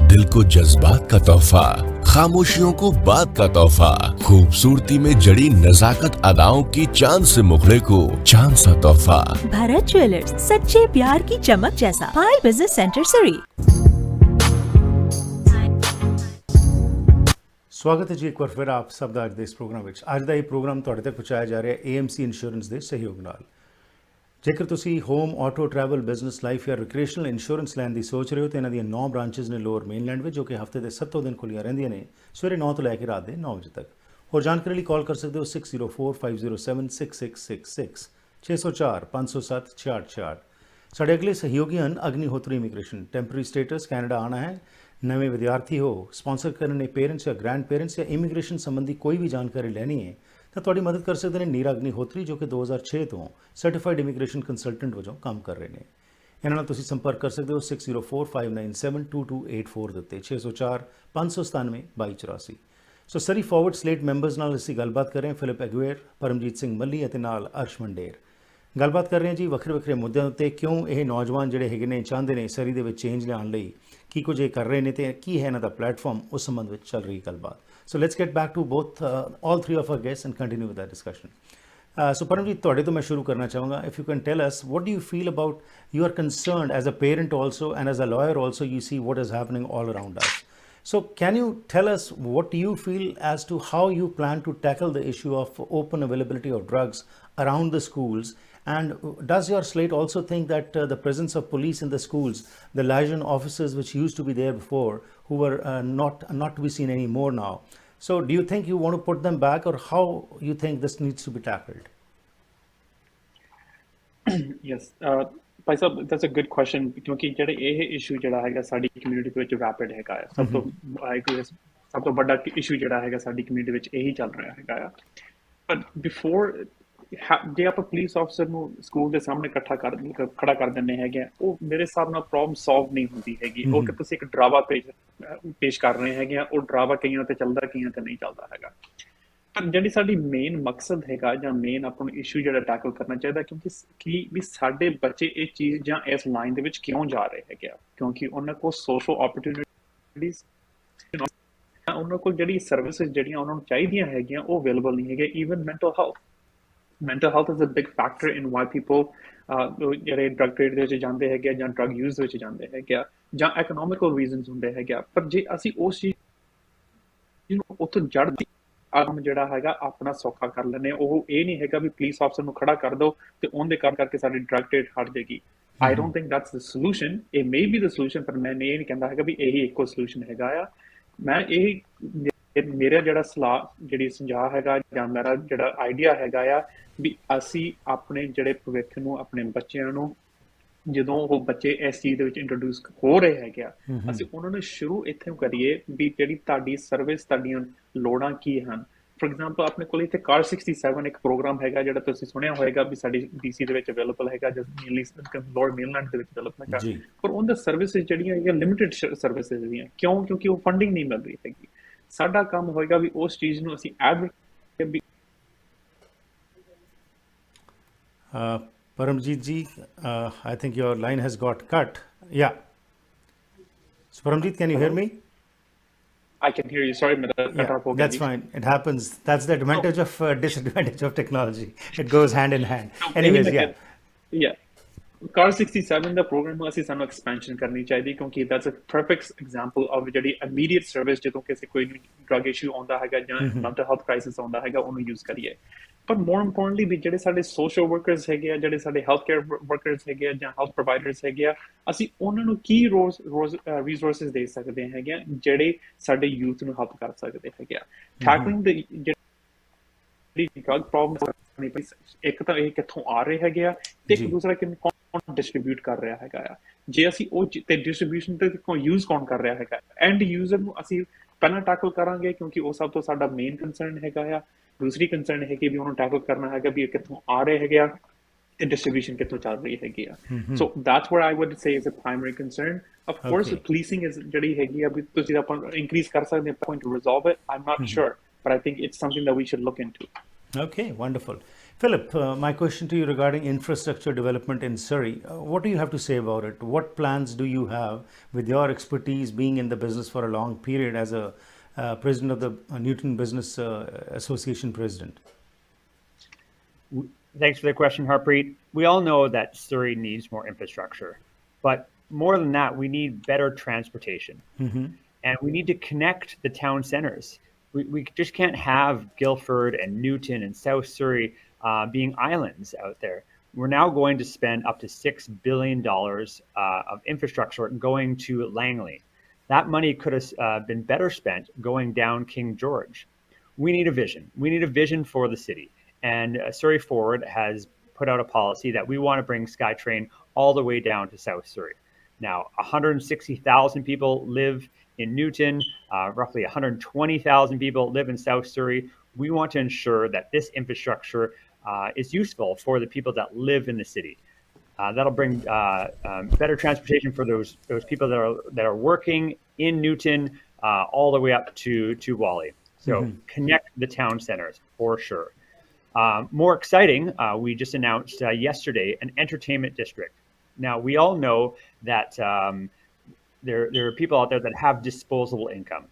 दिल को जज्बात का तोहफा, खामोशियों को बात का तोहफा, खूबसूरती में जड़ी नजाकत अदाओं की चांद से मुखड़े को चांद सा तोहफा। भारत ज्वेलर्स, सच्चे प्यार की चमक जैसा। पायल बिजनेस सेंटर सरी। ਸਵਾਗਤ ਹੈ ਜੀ ਇੱਕ ਵਾਰ ਫਿਰ ਆਪ ਸਭ ਦਾ ਅੱਜ ਦੇ ਇਸ ਪ੍ਰੋਗਰਾਮ ਵਿੱਚ। ਅੱਜ ਦਾ ਇਹ ਪ੍ਰੋਗਰਾਮ ਤੁਹਾਡੇ ਤੱਕ ਪਹੁੰਚਾਇਆ ਜਾ ਰਿਹਾ AMC ਇੰਸ਼ੋਰੈਂਸ ਦੇ ਸਹਿਯੋਗ ਨਾਲ। ਜੇਕਰ ਤੁਸੀਂ home, auto, travel, business, life ਜਾਂ ਰਿਕ੍ਰੀਏਸ਼ਨਲ ਇੰਸ਼ੋਰੈਂਸ ਲੈਣ ਦੀ ਸੋਚ ਰਹੇ ਹੋ ਤਾਂ ਇਹਨਾਂ ਦੀਆਂ 9 ਬ੍ਰਾਂਚਿਸ ਨੇ ਲੋਅਰ ਮੇਨਲੈਂਡ ਵਿੱਚ, ਜੋ ਕਿ ਹਫਤੇ ਦੇ 7 ਦਿਨ ਖੁੱਲੀਆਂ ਰਹਿੰਦੀਆਂ ਨੇ, ਸਵੇਰੇ 9 ਤੋਂ ਲੈ ਕੇ ਰਾਤ ਦੇ 9 ਵਜੇ ਤੱਕ। ਹੋਰ ਜਾਣਕਾਰੀ ਲਈ ਕਾਲ ਕਰ ਸਕਦੇ ਹੋ 6045076666 604-507-6666। ਸਾਡੇ ਅਗਲੇ ਸਹਿਯੋਗੀ ਹਨ Agnihotri immigration. Temporary status Canada ਆਉਣਾ ਹੈ, ਨਵੇਂ ਵਿਦਿਆਰਥੀ ਹੋ, ਸਪਾਂਸਰ ਕਰਨ ਨੇ ਪੇਰੈਂਟਸ ਜਾਂ ਗ੍ਰੈਂਡ ਪੇਰੈਂਟਸ ਜਾਂ ਇਮੀਗ੍ਰੇਸ਼ਨ ਸੰਬੰਧੀ ਕੋਈ ਵੀ ਜਾਣਕਾਰੀ ਲੈਣੀ ਹੈ ਤਾਂ ਤੁਹਾਡੀ ਮਦਦ ਕਰ ਸਕਦੇ ਨੇ ਨੀਰਾ ਅਗਨੀਹੋਤਰੀ, ਜੋ ਕਿ 2006 ਤੋਂ ਸਰਟੀਫਾਈਡ ਇਮੀਗ੍ਰੇਸ਼ਨ ਕੰਸਲਟੈਂਟ ਵਜੋਂ ਕੰਮ ਕਰ ਰਹੇ ਨੇ। ਇਹਨਾਂ ਨਾਲ ਤੁਸੀਂ ਸੰਪਰਕ ਕਰ ਸਕਦੇ ਹੋ 6045972284 ਦੇ ਉੱਤੇ 604-597-2284। ਸੋ ਸਰੀ ਫਾਰਵਰਡ ਸਲੇਟ ਮੈਂਬਰਸ ਨਾਲ ਅਸੀਂ ਗੱਲਬਾਤ ਕਰ ਰਹੇ ਹਾਂ। ਫਿਲਿਪ ਐਗੁਏਰ, ਪਰਮਜੀਤ ਸਿੰਘ ਮੱਲੀ ਅਤੇ ਨਾਲ ਅਰਸ਼ ਮੰਡੇਰ ਗੱਲਬਾਤ ਕਰ ਰਹੇ ਹਾਂ ਜੀ ਵੱਖਰੇ ਵੱਖਰੇ ਮੁੱਦਿਆਂ ਉੱਤੇ। ਕਿਉਂ ਇਹ ਨੌਜਵਾਨ ਜਿਹੜੇ ਹੈਗੇ ਨੇ ਚਾਹੁੰਦੇ ਨੇ ਸਰੀ ਦੇ ਵਿੱਚ ਚੇਂਜ ਲਿਆਉਣ ਲਈ, ਕੀ ਕੁਝ ਇਹ ਕਰ ਰਹੇ ਨੇ ਤੇ ਕੀ ਹੈ ਇਹਨਾਂ ਦਾ ਪਲੇਟਫਾਰਮ, ਉਸ ਸੰਬੰਧ ਵਿੱਚ ਚੱਲ ਰਹੀ ਗੱਲਬਾਤ। So let's get back to both all 3 of our guests and continue with the discussion. So Paramjit, ਤੁਹਾਡੇ ਤੋਂ ਮੈਂ ਸ਼ੁਰੂ ਕਰਨਾ ਚਾਹੂੰਗਾ. If you can tell us, what do you feel about, you are concerned as a parent also and as a lawyer also, you see what is happening all around us. So can you tell us what you feel as to how you plan to tackle the issue of open availability of drugs around the schools? And does your slate also think that the presence of police in the schools, the liaison officers which used to be there before, who were not to be seen anymore now, so do you think you want to put them back, or how you think this needs to be tackled? Yes, Bhai Sahib, that's a good question, ਕਿਉਂਕਿ ਜਿਹੜੇ ਇਹ issue ਜਿਹੜਾ ਹੈਗਾ ਸਾਡੀ community ਦੇ ਵਿੱਚ rapid ਹੈਗਾ ਆ. ਸਭ ਤੋਂ ਵੱਡਾ ਇਸ਼ੂ ਜਿਹੜਾ ਹੈਗਾ ਸਾਡੀ ਕਮਿਊਨਿਟੀ ਵਿੱਚ ਇਹੀ ਚੱਲ ਰਿਹਾ ਹੈਗਾ ਆ. ਬਟ ਬਿਫੋਰ, ਜੇ ਆਪਾਂ ਪੁਲਿਸ ਆਫਸਰ ਨੂੰ ਸਕੂਲ ਦੇ ਸਾਹਮਣੇ ਖੜਾ ਕਰ ਦਿੰਦੇ ਹੈਗੇ ਆ, ਉਹ ਮੇਰੇ ਹਿਸਾਬ ਨਾਲ ਪ੍ਰੋਬਲਮ ਸੋਲਵ ਨਹੀਂ ਹੁੰਦੀ ਹੈਗੀ. ਉਹ ਕਿ ਤੁਸੀਂ ਇੱਕ ਡਰਾਵਾ ਪੇਸ਼ ਕਰ ਰਹੇ ਹੈਗੇ ਆ, ਉਹ ਡਰਾਵਾ ਕਈਆਂ ਤੇ ਚੱਲਦਾ, ਕਈਆਂ ਤੇ ਨਹੀਂ ਚੱਲਦਾ ਹੈਗਾ. ਪਰ ਜਿਹੜੀ ਸਾਡੀ ਮੇਨ ਮਕਸਦ ਹੈਗਾ ਜਾਂ ਮੇਨ ਆਪਾਂ ਨੂੰ ਇਸ਼ੂ ਜਿਹੜਾ ਟੈਕਲ ਕਰਨਾ ਚਾਹੀਦਾ, ਕਿਉਂਕਿ ਵੀ ਸਾਡੇ ਬੱਚੇ ਇਹ ਚੀਜ਼ ਜਾਂ ਇਸ ਲਾਈਨ ਦੇ ਵਿੱਚ ਕਿਉਂ ਜਾ ਰਹੇ ਹੈਗੇ ਆ, ਕਿਉਂਕਿ ਉਹਨਾਂ ਕੋਲ ਸੋਸ਼ਲ ਓਪਰਚੁਨਿਟੀਜ਼, ਉਹਨਾਂ ਕੋਲ ਜਿਹੜੀ ਸਰਵਿਸਿਜ਼ ਜਿਹੜੀਆਂ ਉਹਨਾਂ ਨੂੰ ਚਾਹੀਦੀਆਂ ਹੈਗੀਆਂ ਉਹ ਅਵੇਲੇਬਲ ਨਹੀਂ ਹੈਗੇ. Even mental health is a big factor in why people ਜਿਹੜੇ ਡਰਗ ਟ੍ਰੇਡ ਦੇ ਵਿੱਚ ਜਾਂਦੇ ਹੈਗੇ ਜਾਂ ਡਰਗ ਯੂਜ਼ ਵਿੱਚ ਜਾਂਦੇ ਹੈਗੇ ਜਾਂ economical reasons ਹੁੰਦੇ ਹੈਗੇ. ਪਰ ਜੇ ਅਸੀਂ ਉਸ ਚੀਜ਼ ਨੂੰ ਉੱਥੋਂ ਜੜ ਦੀ ਕੰਮ ਜਿਹੜਾ ਹੈਗਾ ਆਪਣਾ ਸੌਖਾ ਕਰ ਲੈਂਦੇ, ਉਹ ਇਹ ਨਹੀਂ ਹੈਗਾ ਵੀ ਪੁਲਿਸ ਆਫਸਰ ਨੂੰ ਖੜਾ ਕਰ ਦਿਓ ਤੇ ਉਹਦੇ ਕਰਕੇ ਸਾਡੀ ਡਰਗ ਟ੍ਰੇਡ ਹਟ ਜਾਏਗੀ. I don't think that's the solution. It may be the solution, ਪਰ ਮੈਂ ਇਹ ਨਹੀਂ ਕਹਿੰਦਾ ਹੈਗਾ ਵੀ ਇਹੀ ਇੱਕੋ ਸੋਲੂਸ਼ਨ ਹੈਗਾ ਆ. ਮੈਂ ਮੇਰਾ ਜਿਹੜਾ ਜਿਹੜੀ ਸੁਝਾਅ ਹੈਗਾ ਜਾਂ ਮੇਰਾ ਜਿਹੜਾ ਆਈਡੀਆ ਹੈਗਾ ਆ ਵੀ ਅਸੀਂ ਆਪਣੇ ਜਿਹੜੇ ਭਵਿੱਖ ਨੂੰ, ਆਪਣੇ ਬੱਚਿਆਂ ਨੂੰ, ਜਦੋਂ ਉਹ ਬੱਚੇ ਇਸ ਚੀਜ਼ ਦੇ ਵਿੱਚ ਇੰਟਰੋਡਿਊਸ ਹੋ ਰਹੇ ਹੈਗੇ ਆ, ਅਸੀਂ ਉਹਨਾਂ ਨੂੰ ਸ਼ੁਰੂ ਇੱਥੋਂ ਕਰੀਏ ਵੀ ਜਿਹੜੀ ਤੁਹਾਡੀ ਸਰਵਿਸ, ਤੁਹਾਡੀਆਂ ਲੋੜਾਂ ਕੀ ਹਨ. ਫੋਰ ਐਗਜ਼ਾਮਪਲ, ਆਪਣੇ ਕੋਲ ਇੱਥੇ ਕਾਰ 67 ਇੱਕ ਪ੍ਰੋਗਰਾਮ ਹੈਗਾ ਜਿਹੜਾ ਤੁਸੀਂ ਸੁਣਿਆ ਹੋਏਗਾ ਵੀ ਸਾਡੀ DC ਦੇ ਵਿੱਚ ਅਵੇਲੇਬਲ ਹੈਗਾ, ਜਾਂ ਲੋਅਰ ਮੇਨਲੈਂਡ ਦੇ ਵਿੱਚ ਅਵੇਲੇਬਲ ਹੈਗਾ. ਪਰ ਉਹਦਾ ਸਰਵਿਸਿਜ਼ ਜਿਹੜੀਆਂ ਹੈਗੀਆਂ ਲਿਮਿਟਿਡ ਸਰਵਿਸਿਜ਼ ਹੈਗੀਆਂ. ਕਿਉਂ? ਕਿਉਂਕਿ ਉਹ ਫੰਡਿੰਗ ਨਹੀਂ ਮਿਲ ਰਹੀ ਹੈਗੀ. ਸਾਡਾ ਕੰਮ ਹੋਏਗਾ ਵੀ ਉਸ ਚੀਜ਼ ਨੂੰ ਅਸੀਂ advocate. Paramjit ji, I think your line has got cut. Yeah. So Paramjit, can you hear me? I can hear you. Sorry, that's fine. It happens. That's the advantage of disadvantage of technology. It goes hand in hand. Anyways, yeah. Car 67 ਦਾ programme ਨੂੰ ਅਸੀਂ ਸਾਨੂੰ expansion ਕਰਨੀ ਚਾਹੀਦੀ, ਕਿਉਂਕਿ that's a perfect example of ਜਿਹੜੀ immediate service, ਜਦੋਂ ਕਿਸੇ ਕੋਈ ਡਰਗ ਇਸ਼ੂ ਆਉਂਦਾ ਹੈਗਾ ਜਾਂ mental health crisis ਆਉਂਦਾ ਹੈਗਾ, ਉਹਨੂੰ ਯੂਜ਼ ਕਰੀਏ. ਪਰ ਮੋਰ ਇੰਪੋਰਟੈਂਟਲੀ ਵੀ ਜਿਹੜੇ ਸਾਡੇ ਸੋਸ਼ਲ ਵਰਕਰਸ ਹੈਗੇ ਆ, ਜਿਹੜੇ ਸਾਡੇ ਹੈਲਥ ਕੇਅਰ ਵਰਕਰਸ ਹੈਗੇ ਆ ਜਾਂ ਹੈਲਥ ਪ੍ਰੋਵਾਈਡਰਸ ਹੈਗੇ ਆ, ਅਸੀਂ ਉਹਨਾਂ ਨੂੰ ਕੀ ਰਿਸੋਰਸਿਸ ਦੇ ਸਕਦੇ ਹੈਗੇ ਆ ਜਿਹੜੇ ਸਾਡੇ ਯੂਥ ਨੂੰ ਹੈਲਪ ਕਰ ਸਕਦੇ ਹੈਗੇ ਆ. ਟੈਕਲਿੰਗ ਦੀ ਜਿਹੜੀ ਡਰਗ ਪ੍ਰੋਬਲਮ, ਇੱਕ ਤਾਂ ਇਹ ਕਿੱਥੋਂ ਆ ਰਹੇ ਹੈਗੇ ਆ ਤੇ ਇੱਕ ਦੂਸਰਾ ਕੌਣ ਡਿਸਟ੍ਰੀਬਿਊਟ ਕਰ ਰਿਹਾ ਹੈਗਾ ਆ. ਜੇ ਅਸੀਂ ਉਹ ਤੇ ਡਿਸਟ੍ਰੀਬਿਊਸ਼ਨ ਤੇ ਯੂਜ਼ ਕੌਣ ਕਰ ਰਿਹਾ ਹੈਗਾ, ਐਂਡ ਯੂਜ਼ਰ ਨੂੰ ਅਸੀਂ ਪਹਿਲਾਂ ਟੈਕਲ ਕਰਾਂਗੇ, ਕਿਉਂਕਿ ਉਹ ਸਭ ਤੋਂ ਸਾਡਾ ਮੇਨ ਕੰਸਰਨ ਹੈਗਾ ਆ. ਦੂਸਰੀ ਕੰਸਰਨ ਹੈ ਕਿ ਵੀ ਉਹਨੂੰ ਟੈਕਲ ਕਰਨਾ ਹੈਗਾ ਵੀ ਕਿੱਥੋਂ ਆ ਰਹੇ ਹੈਗੇ ਆ ਤੇ ਡਿਸਟ੍ਰੀਬਿਊਸ਼ਨ ਕਿੱਥੋਂ ਚੱਲ ਰਹੀ ਹੈਗੀ ਆ. So that's what I would say is a primary concern. Of course policing is ਜਿਹੜੀ ਹੈਗੀ ਆ ਵੀ ਤੁਸੀਂ ਆਪਾਂ ਇਨਕਰੀਜ਼ ਕਰ ਸਕਦੇ ਹਾਂ, point to resolve it, I'm not sure, but I think it's something that we should look into. Okay, wonderful. Philip, my question to you regarding infrastructure development in Surrey, what do you have to say about it? What plans do you have with your expertise being in the business for a long period as a president of the Newton Business Association president? Thanks for the question, Harpreet. We all know that Surrey needs more infrastructure, but more than that, we need better transportation. And we need to connect the town centers. We just can't have Guildford and Newton and South Surrey being islands out there. We're now going to spend up to $6 billion of infrastructure going to Langley. That money could have been better spent going down King George. We need a vision. We need a vision for the city. And Surrey Forward has put out a policy that we want to bring SkyTrain all the way down to South Surrey. Now, 160,000 people live in Newton. Roughly 120,000 people live in South Surrey. We want to ensure that this infrastructure is useful for the people that live in the city. That'll bring better transportation for those people that are working in Newton all the way up to Whalley. So connect the town centers for sure. More exciting, we just announced yesterday an entertainment district. Now, we all know that there are people out there that have disposable income.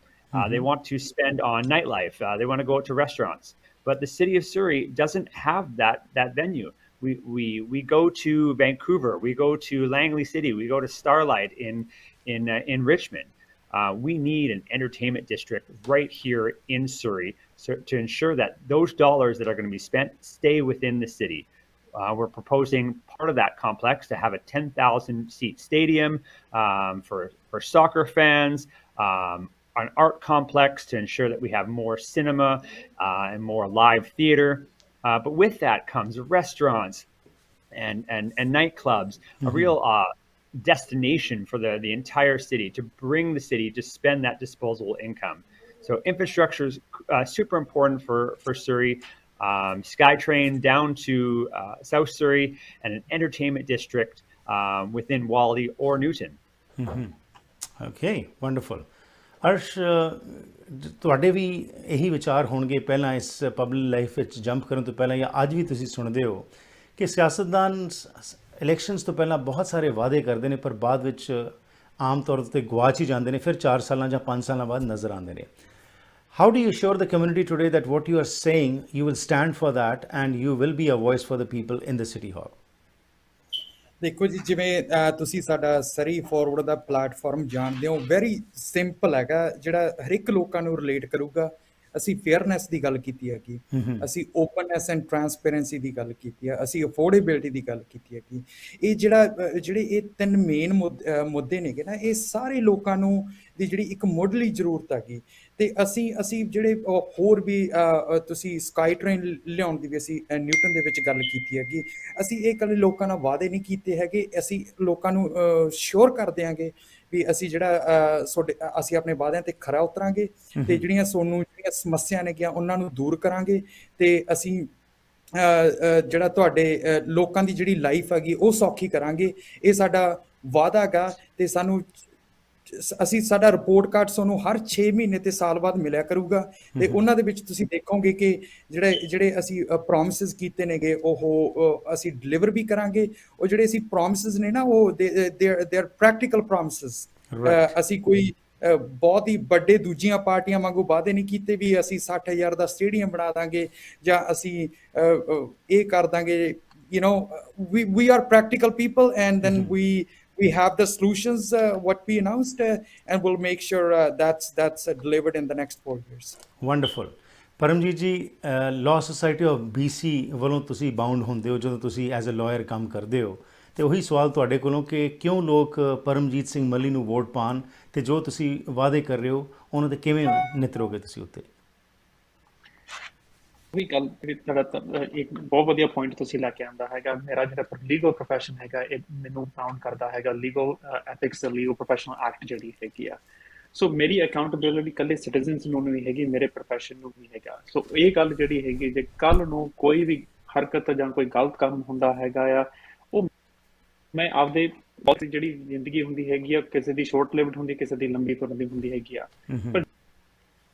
They want to spend on nightlife. They want to go out to restaurants. but the city of Surrey doesn't have that venue. We go to Vancouver, we go to Langley City, we go to Starlight in Richmond. We need an entertainment district right here in Surrey, so to ensure that those dollars that are going to be spent stay within the city. We're proposing part of that complex to have a 10,000 seat stadium for soccer fans, an art complex to ensure that we have more cinema and more live theater. But with that comes restaurants and nightclubs, a real destination for the entire city, to bring the city to spend that disposable income. So infrastructure is super important for Surrey. SkyTrain down to South Surrey, and an entertainment district within Whalley or Newton. Okay, wonderful. Arsh, ਤੁਹਾਡੇ ਵੀ ਇਹੀ ਵਿਚਾਰ ਹੋਣਗੇ ਪਹਿਲਾਂ ਇਸ public life ਵਿੱਚ jump ਕਰਨ ਤੋਂ ਪਹਿਲਾਂ, ਜਾਂ ਅੱਜ ਵੀ ਤੁਸੀਂ ਸੁਣਦੇ ਹੋ ਕਿ ਸਿਆਸਤਦਾਨ ਇਲੈਕਸ਼ਨਸ ਤੋਂ ਪਹਿਲਾਂ ਬਹੁਤ ਸਾਰੇ ਵਾਅਦੇ ਕਰਦੇ ਨੇ, ਪਰ ਬਾਅਦ ਵਿੱਚ ਆਮ ਤੌਰ 'ਤੇ ਗਵਾਚ ਹੀ ਜਾਂਦੇ ਨੇ, ਫਿਰ 4 ਸਾਲਾਂ ਜਾਂ 5 ਸਾਲਾਂ ਬਾਅਦ ਨਜ਼ਰ ਆਉਂਦੇ ਨੇ. How do you assure the community today that what you are saying, you will stand for that and you will be a voice for the people in the City Hall? ਦੇਖੋ ਜੀ, ਜਿਵੇਂ ਤੁਸੀਂ ਸਾਡਾ ਸਰੀ ਫੋਰਵਰਡ ਦਾ platform ਜਾਣਦੇ ਹੋ, very simple ਹੈਗਾ, ਜਿਹੜਾ ਹਰ ਇੱਕ ਲੋਕਾਂ ਨੂੰ ਰਿਲੇਟ ਕਰੂਗਾ. ਅਸੀਂ ਫੇਅਰਨੈਸ ਦੀ ਗੱਲ ਕੀਤੀ ਹੈਗੀ, ਅਸੀਂ ਓਪਨਨੈਸ ਐਂਡ ਟਰਾਂਸਪੇਰੈਂਸੀ ਦੀ ਗੱਲ ਕੀਤੀ ਹੈ, ਅਸੀਂ ਅਫੋਰਡੇਬਿਲਿਟੀ ਦੀ ਗੱਲ ਕੀਤੀ ਹੈਗੀ. ਇਹ ਜਿਹੜੇ ਇਹ 3 ਮੇਨ ਮੁੱਦੇ ਨੇਗੇ ਨਾ, ਇਹ ਸਾਰੇ ਲੋਕਾਂ ਨੂੰ ਦੀ ਜਿਹੜੀ ਇੱਕ ਮੁੱਢਲੀ ਜ਼ਰੂਰਤ ਹੈਗੀ. ਅਤੇ ਅਸੀਂ ਜਿਹੜੇ ਹੋਰ ਵੀ ਤੁਸੀਂ ਸਕਾਈ ਟ੍ਰੇਨ ਲਿਆਉਣ ਦੀ ਵੀ ਅਸੀਂ ਨਿਊਟਨ ਦੇ ਵਿੱਚ ਗੱਲ ਕੀਤੀ ਹੈਗੀ. ਅਸੀਂ ਇਹ ਇਕੱਲੇ ਲੋਕਾਂ ਨਾਲ ਵਾਅਦੇ ਨਹੀਂ ਕੀਤੇ ਹੈਗੇ, ਅਸੀਂ ਲੋਕਾਂ ਨੂੰ ਸ਼ੋਰ ਕਰ ਦਿਆਂਗੇ ਵੀ ਅਸੀਂ ਜਿਹੜਾ ਅਸੀਂ ਆਪਣੇ ਵਾਅਦਿਆਂ 'ਤੇ ਖਰਾ ਉਤਰਾਂਗੇ, ਅਤੇ ਜਿਹੜੀਆਂ ਜਿਹੜੀਆਂ ਸਮੱਸਿਆ ਨੇਗੀਆਂ ਉਹਨਾਂ ਨੂੰ ਦੂਰ ਕਰਾਂਗੇ, ਅਤੇ ਅਸੀਂ ਜਿਹੜਾ ਤੁਹਾਡੇ ਲੋਕਾਂ ਦੀ ਜਿਹੜੀ ਲਾਈਫ ਹੈਗੀ ਉਹ ਸੌਖੀ ਕਰਾਂਗੇ. ਇਹ ਸਾਡਾ ਵਾਅਦਾ ਹੈਗਾ. ਅਤੇ ਸਾਡਾ ਰਿਪੋਰਟ ਕਾਰਡ ਤੁਹਾਨੂੰ ਹਰ 6 ਮਹੀਨੇ ਤੇ ਸਾਲ ਬਾਅਦ ਮਿਲਿਆ ਕਰੂਗਾ, ਅਤੇ ਉਹਨਾਂ ਦੇ ਵਿੱਚ ਤੁਸੀਂ ਦੇਖੋਗੇ ਕਿ ਜਿਹੜੇ ਅਸੀਂ ਪ੍ਰੋਮਿਸਿਸ ਕੀਤੇ ਨੇਗੇ ਉਹ ਅਸੀਂ ਡਿਲੀਵਰ ਵੀ ਕਰਾਂਗੇ. ਉਹ ਜਿਹੜੇ ਅਸੀਂ ਪ੍ਰੋਮਿਸਿਸ ਨੇ ਨਾ, ਉਹ ਦੇ ਆਰ ਪ੍ਰੈਕਟੀਕਲ ਪ੍ਰੋਮਿਸਿਸ. ਅਸੀਂ ਕੋਈ ਬਹੁਤ ਹੀ ਵੱਡੇ ਦੂਜੀਆਂ ਪਾਰਟੀਆਂ ਵਾਂਗੂ ਵਾਅਦੇ ਨਹੀਂ ਕੀਤੇ ਵੀ ਅਸੀਂ 60,000 ਦਾ ਸਟੇਡੀਅਮ ਬਣਾ ਦਾਂਗੇ ਜਾਂ ਅਸੀਂ ਇਹ ਕਰ ਦਾਂਗੇ. We are practical people, and then we have the solutions what we announced, and we'll make sure that's delivered in the next 4 years. Wonderful. Paramjit ji, Law Society of BC ਵੱਲੋਂ ਤੁਸੀਂ bound ਹੁੰਦੇ ਹੋ ਜਦੋਂ ਤੁਸੀਂ as a lawyer ਕੰਮ ਕਰਦੇ ਹੋ, ਅਤੇ ਉਹੀ ਸਵਾਲ ਤੁਹਾਡੇ ਕੋਲੋਂ ਕਿ ਕਿਉਂ ਲੋਕ ਪਰਮਜੀਤ ਸਿੰਘ ਮੱਲੀ ਨੂੰ ਵੋਟ ਪਾਉਣ, ਅਤੇ ਜੋ ਤੁਸੀਂ ਵਾਅਦੇ ਕਰ ਰਹੇ ਹੋ ਉਹਨਾਂ 'ਤੇ ਕਿਵੇਂ ਨਿਤਰੋਗੇ ਤੁਸੀਂ ਉੱਤੇ? ਉਹੀ ਗੱਲ ਇੱਕ ਬਹੁਤ ਵਧੀਆ ਪੁਆਇੰਟ ਤੁਸੀਂ ਲੈ ਕੇ ਆਉਂਦਾ ਹੈਗਾ. ਮੇਰਾ ਜਿਹੜਾ ਲੀਗਲ ਪ੍ਰੋਫੈਸ਼ਨ ਹੈਗਾ, ਇਹ ਮੈਨੂੰ ਬਾਉਂਡ ਕਰਦਾ ਹੈਗਾ legal ethics, legal professional act ਜਿਹੜੀ ਹੈਗੀ ਆ. ਸੋ ਮੇਰੀ ਅਕਾਊਂਟੇਬਿਲਿਟੀ ਇਕੱਲੇ ਸਿਟੀਜ਼ਨਸ ਨੂੰ ਨਹੀਂ ਹੈਗੀ, ਮੇਰੇ ਪ੍ਰੋਫੈਸ਼ਨ ਨੂੰ ਵੀ ਹੈਗਾ. ਸੋ ਇਹ ਗੱਲ ਜਿਹੜੀ ਹੈਗੀ, ਜੇ ਕੱਲ੍ਹ ਨੂੰ ਕੋਈ ਵੀ ਹਰਕਤ ਜਾਂ ਕੋਈ ਗਲਤ ਕੰਮ ਹੁੰਦਾ ਹੈਗਾ ਆ, ਉਹ ਮੈਂ ਆਪਦੇ ਬਹੁਤ ਜਿਹੜੀ ਜ਼ਿੰਦਗੀ ਹੁੰਦੀ ਹੈਗੀ ਆ, ਕਿਸੇ ਦੀ ਸ਼ੋਰਟ ਲਿਵਡ ਹੁੰਦੀ, ਕਿਸੇ ਦੀ ਲੰਬੀ ਤੁਰਨ ਦੀ ਹੁੰਦੀ ਹੈਗੀ ਆ. ਪਰ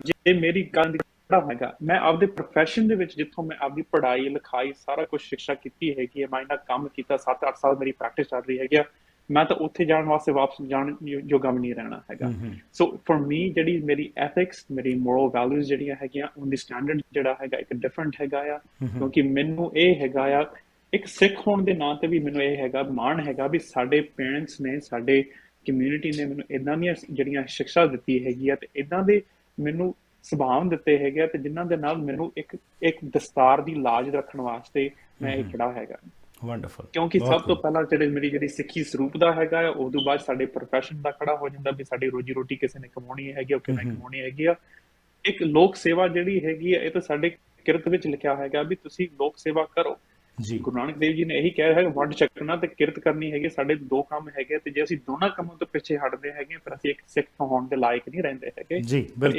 ਜੇ ਮੇਰੀ ਗੱਲ ਹੈਗਾ, ਮੈਂ ਆਪਦੇ ਪ੍ਰੋਫੈਸ਼ਨ ਦੇ ਵਿੱਚ ਜਿੱਥੋਂ ਮੈਂ ਆਪਦੀ ਪੜ੍ਹਾਈ ਲਿਖਾਈ ਸਾਰਾ ਕੁਛ ਸਿੱਖਿਆ ਕੀਤੀ ਹੈਗੀ ਹੈ, ਮੈਂ ਇਹਨਾਂ ਕੰਮ ਕੀਤਾ, 7-8 ਸਾਲ ਮੇਰੀ ਪ੍ਰੈਕਟਿਸ ਚੱਲ ਰਹੀ ਹੈਗੀ ਆ, ਮੈਂ ਤਾਂ ਉੱਥੇ ਜਾਣ ਵਾਸਤੇ ਵਾਪਸ ਜਾਣ ਜੋਗਾ ਵੀ ਨਹੀਂ ਰਹਿਣਾ ਹੈਗਾ. ਸੋ ਫॉर ਮੀ ਜਿਹੜੀ ਮੇਰੀ ਐਥਿਕਸ, ਮੇਰੀ ਮੋਰਲ ਵੈਲਿਊਜ਼ ਜਿਹੜੀਆਂ ਹੈਗੀਆਂ, ਉਹਦੀ ਸਟੈਂਡਰਡ ਜਿਹੜਾ ਹੈਗਾ ਇੱਕ ਡਿਫਰੈਂਟ ਹੈਗਾ ਆ. ਕਿਉਂਕਿ ਮੈਨੂੰ ਇਹ ਹੈਗਾ ਆ, ਇੱਕ ਸਿੱਖ ਹੋਣ ਦੇ ਨਾਂ 'ਤੇ ਵੀ ਮੈਨੂੰ ਇਹ ਹੈਗਾ ਮਾਣ ਹੈਗਾ ਵੀ ਸਾਡੇ ਪੇਰੈਂਟਸ ਨੇ, ਸਾਡੇ ਕਮਿਊਨਿਟੀ ਨੇ ਮੈਨੂੰ ਇੱਦਾਂ ਦੀਆਂ ਜਿਹੜੀਆਂ ਸਿੱਖਿਆ ਦਿੱਤੀ ਹੈਗੀ ਆ, ਅਤੇ ਇੱਦਾਂ ਦੇ ਮੈਨੂੰ ਸੁਭਾਅ ਦਿੱਤੇ ਹੈਗੇ ਆ, ਤੇ ਜਿਨ੍ਹਾਂ ਦੇ ਨਾਲ ਮੈਨੂੰ ਇੱਕ ਦਸਤਾਰ ਦੀ ਲਾਜ ਰੱਖਣ ਵਾਸਤੇ ਮੈਂ ਇਹ ਖੜਾ ਹੈਗਾ. ਵੰਡਰਫੁਲ. ਕਿਉਂਕਿ ਸਭ ਤੋਂ ਪਹਿਲਾਂ ਮੇਰੀ ਜਿਹੜੀ ਸਿੱਖੀ ਸਰੂਪ ਦਾ ਹੈਗਾ ਆ, ਉਸ ਤੋਂ ਬਾਅਦ ਸਾਡੇ ਪ੍ਰੋਫੈਸ਼ਨ ਦਾ ਖੜਾ ਹੋ ਜਾਂਦਾ ਵੀ ਸਾਡੀ ਰੋਜੀ ਰੋਟੀ ਕਿਸੇ ਨੇ ਕਮਾਉਣੀ ਹੈਗੀ, ਉਹ ਕਿਵੇਂ ਕਮਾਉਣੀ ਹੈਗੀ ਆ. ਇੱਕ ਲੋਕ ਸੇਵਾ ਜਿਹੜੀ ਹੈਗੀ ਆ, ਇਹ ਤਾਂ ਸਾਡੇ ਕਿਰਤ ਵਿੱਚ ਲਿਖਿਆ ਹੈਗਾ ਵੀ ਤੁਸੀਂ ਲੋਕ ਸੇਵਾ ਕਰੋ. ਗੁਰੂ ਨਾਨਕ ਦੇਵ ਜੀ ਨੇ ਇਹੀ ਕਿਹਾ ਹੈ, ਵੰਡ ਛਕਣਾ ਤੇ ਕਿਰਤ ਕਰਨੀ ਹੈਗੀ, ਸਾਡੇ 2 ਕੰਮ ਹੈਗੇ, ਤੇ ਜੇ ਅਸੀਂ ਦੋਨਾਂ ਕੰਮਾਂ ਤੋਂ ਪਿੱਛੇ ਹਟਦੇ ਹੈਗੇ ਫਿਰ ਅਸੀਂ ਇੱਕ ਸਿੱਖ ਹੋਣ ਦੇ ਲਾਇਕ ਨਹੀਂ ਰਹਿੰਦੇ ਹੈਗੇ.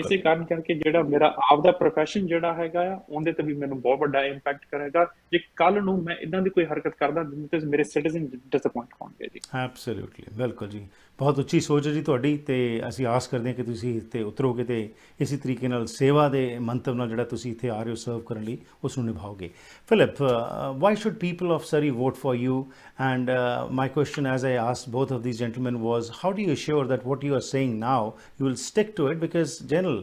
ਇਸੇ ਕਾਰਨ ਕਰਕੇ ਜਿਹੜਾ ਮੇਰਾ ਆਪਦਾ ਪ੍ਰੋਫੈਸ਼ਨ ਜਿਹੜਾ ਹੈਗਾ ਆ, ਉਹਦੇ ਤੇ ਵੀ ਮੈਨੂੰ ਬਹੁਤ ਵੱਡਾ ਇੰਪੈਕਟ ਕਰੇਗਾ. ਜੇ ਕੱਲ ਨੂੰ ਮੈਂ ਇਦਾਂ ਦੀ ਕੋਈ ਹਰਕਤ ਕਰਦਾ ਤੇ ਮੇਰੇ ਸਿਟੀਜ਼ਨ ਡਿਸਅਪੁਆਇੰਟ ਹੋਣਗੇ ਜੀ. ਐਬਸੋਲੂਟਲੀ, ਬਿਲਕੁਲ ਜੀ, ਬਹੁਤ ਉੱਚੀ ਸੋਚ ਹੈ ਜੀ ਤੁਹਾਡੀ, ਤੇ ਅਸੀਂ ਆਸ ਕਰਦੇ ਹਾਂ ਕਿ ਤੁਸੀਂ ਇੱਥੇ ਉਤਰੋਗੇ ਤੇ ਇਸੇ ਤਰੀਕੇ ਨਾਲ ਸੇਵਾ ਦੇ ਮੰਤਵ ਨਾਲ ਜਿਹੜਾ ਤੁਸੀਂ ਇੱਥੇ ਆ ਰਹੇ ਹੋ ਸਰਵ ਕਰਨ ਲਈ, ਉਸ ਨੂੰ ਨਿਭਾਓਗੇ. Philip, why should people of Surrey vote for you? And my question, as I asked both of these gentlemen, was how do you assure that what you are saying now you will stick to it? Because General,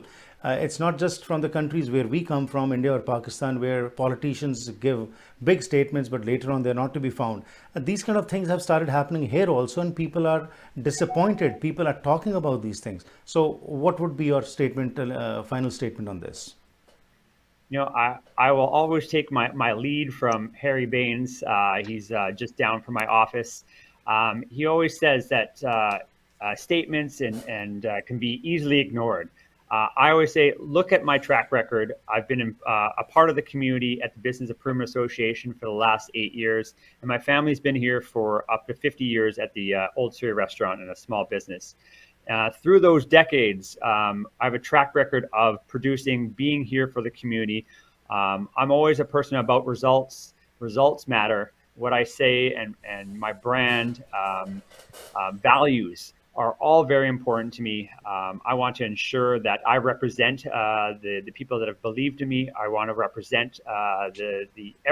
It's not just from the countries where we come from, India or Pakistan, where politicians give big statements, but later on they're not to be found. These kind of things have started happening here also, and people are disappointed. People are talking about these things. So what would be your statement, final statement on this? You know, I will always take my lead from Harry Baines. He's just down from my office. He always says that statements and can be easily ignored. I always say, look at my track record. I've been a part of the community at the Business Improvement Association for the last 8 years, and my family's been here for up to 50 years at the Old Surrey restaurant and a small business. Through those decades, I have a track record of producing, being here for the community. I'm always a person about results. Results matter. What I say and my brand values are all very important to me. I want to ensure that I represent the people that have believed in me. I want to represent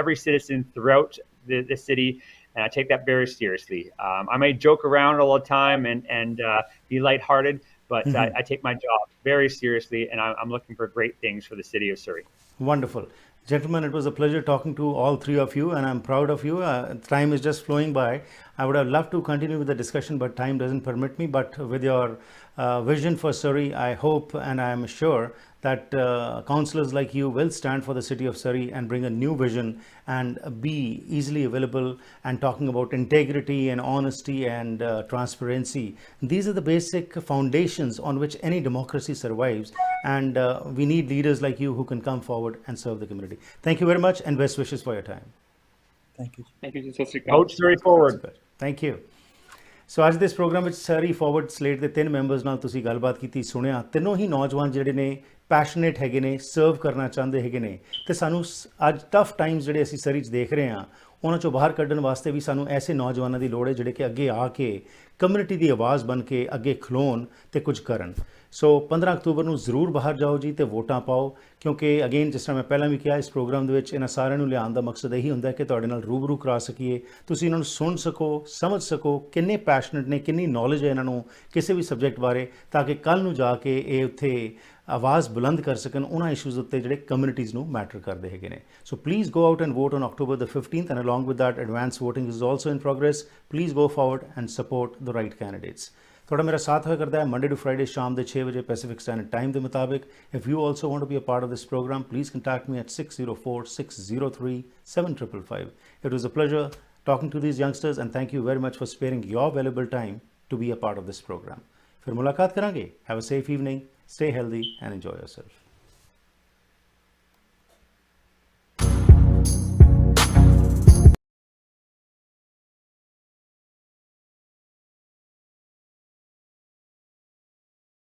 every citizen throughout the city, and I take that very seriously. I may joke around all the time and be lighthearted, but I take my job very seriously, and I'm looking for great things for the city of Surrey. Wonderful. Gentlemen, it was a pleasure talking to all three of you, and I'm proud of you. Time is just flowing by. I would have loved to continue with the discussion, but time doesn't permit me. But with your vision for Surrey, I hope and I am sure that councillors like you will stand for the city of Surrey and bring a new vision and be easily available and talking about integrity and honesty and transparency. These are the basic foundations on which any democracy survives, and we need leaders like you who can come forward and serve the community. Thank you very much, and best wishes for your time. Thank you. Thank you ਜੀ Vote Surrey forward. Thank you. ਸੋ ਅੱਜ ਦੇ ਇਸ programme ਵਿੱਚ ਸਰੀ forward slate ਦੇ 3 members ਨਾਲ ਤੁਸੀਂ ਗੱਲਬਾਤ ਕੀਤੀ, ਸੁਣਿਆ। ਤਿੰਨੋਂ ਹੀ ਨੌਜਵਾਨ ਜਿਹੜੇ ਨੇ ਪੈਸ਼ਨੇਟ ਹੈਗੇ ਨੇ, ਸਰਵ ਕਰਨਾ ਚਾਹੁੰਦੇ ਹੈਗੇ ਨੇ, ਤੇ ਸਾਨੂੰ ਅੱਜ ਟਫ ਟਾਈਮਸ ਜਿਹੜੇ ਅਸੀਂ ਸਰੀ 'ਚ ਦੇਖ ਰਹੇ ਹਾਂ, ਉਹਨਾਂ 'ਚੋਂ ਬਾਹਰ ਕੱਢਣ ਵਾਸਤੇ ਵੀ ਸਾਨੂੰ ਐਸੇ ਨੌਜਵਾਨਾਂ ਦੀ ਲੋੜ ਹੈ ਜਿਹੜੇ ਕਿ ਅੱਗੇ ਆ ਕੇ ਕਮਿਊਨਿਟੀ ਦੀ ਆਵਾਜ਼ ਬਣ ਕੇ ਅੱਗੇ ਖਲੋਣ ਤੇ ਕੁਝ ਕਰਨ। ਸੋ 15 ਅਕਤੂਬਰ ਨੂੰ ਜ਼ਰੂਰ ਬਾਹਰ ਜਾਓ ਜੀ ਤੇ ਵੋਟਾਂ ਪਾਓ, ਕਿਉਂਕਿ ਅਗੇਨ ਜਿਸ ਤਰ੍ਹਾਂ ਮੈਂ ਪਹਿਲਾਂ ਵੀ ਕਿਹਾ, ਇਸ ਪ੍ਰੋਗਰਾਮ ਦੇ ਵਿੱਚ ਇਹਨਾਂ ਸਾਰਿਆਂ ਨੂੰ ਲਿਆਉਣ ਦਾ ਮਕਸਦ ਇਹੀ ਹੁੰਦਾ ਕਿ ਤੁਹਾਡੇ ਨਾਲ ਰੂਬਰੂ ਕਰਾ ਸਕੀਏ, ਤੁਸੀਂ ਇਹਨਾਂ ਨੂੰ ਸੁਣ ਸਕੋ, ਸਮਝ ਸਕੋ ਕਿੰਨੇ ਪੈਸ਼ਨੇਟ ਨੇ, ਕਿੰਨੀ ਨੌਲੇਜ ਹੈ ਇਹਨਾਂ ਨੂੰ ਕਿਸੇ ਵੀ ਸਬਜੈਕਟ ਬਾਰੇ, ਤਾਂ ਕਿ ਕੱਲ੍ਹ ਨੂੰ ਜਾ ਕੇ ਇਹ ਉੱਥੇ ਆਵਾਜ਼ ਬੁਲੰਦ ਕਰ ਸਕਣ ਉਹਨਾਂ ਇਸ਼ੂਜ਼ ਉੱਤੇ ਜਿਹੜੇ ਕਮਿਊਨਿਟੀਜ਼ ਨੂੰ ਮੈਟਰ ਕਰਦੇ ਹੈਗੇ ਨੇ। So please go out and vote on October the 15th, and along with that advance voting is also in progress. Please go forward and support the right candidates. ਤੁਹਾਡਾ ਮੇਰਾ ਸਾਥ ਹੋਇਆ ਕਰਦਾ ਹੈ Monday to Friday ਸ਼ਾਮ ਦੇ 6 ਵਜੇ Pacific standard time ਦੇ ਮੁਤਾਬਿਕ। If you also want to be a part of this program, please contact me at 604-603-7555. It was a pleasure talking to these youngsters, and thank you very much for sparing your valuable time to be a part of this program. फिर मुलाकात करेंगे। Have a safe evening, stay healthy and enjoy yourself.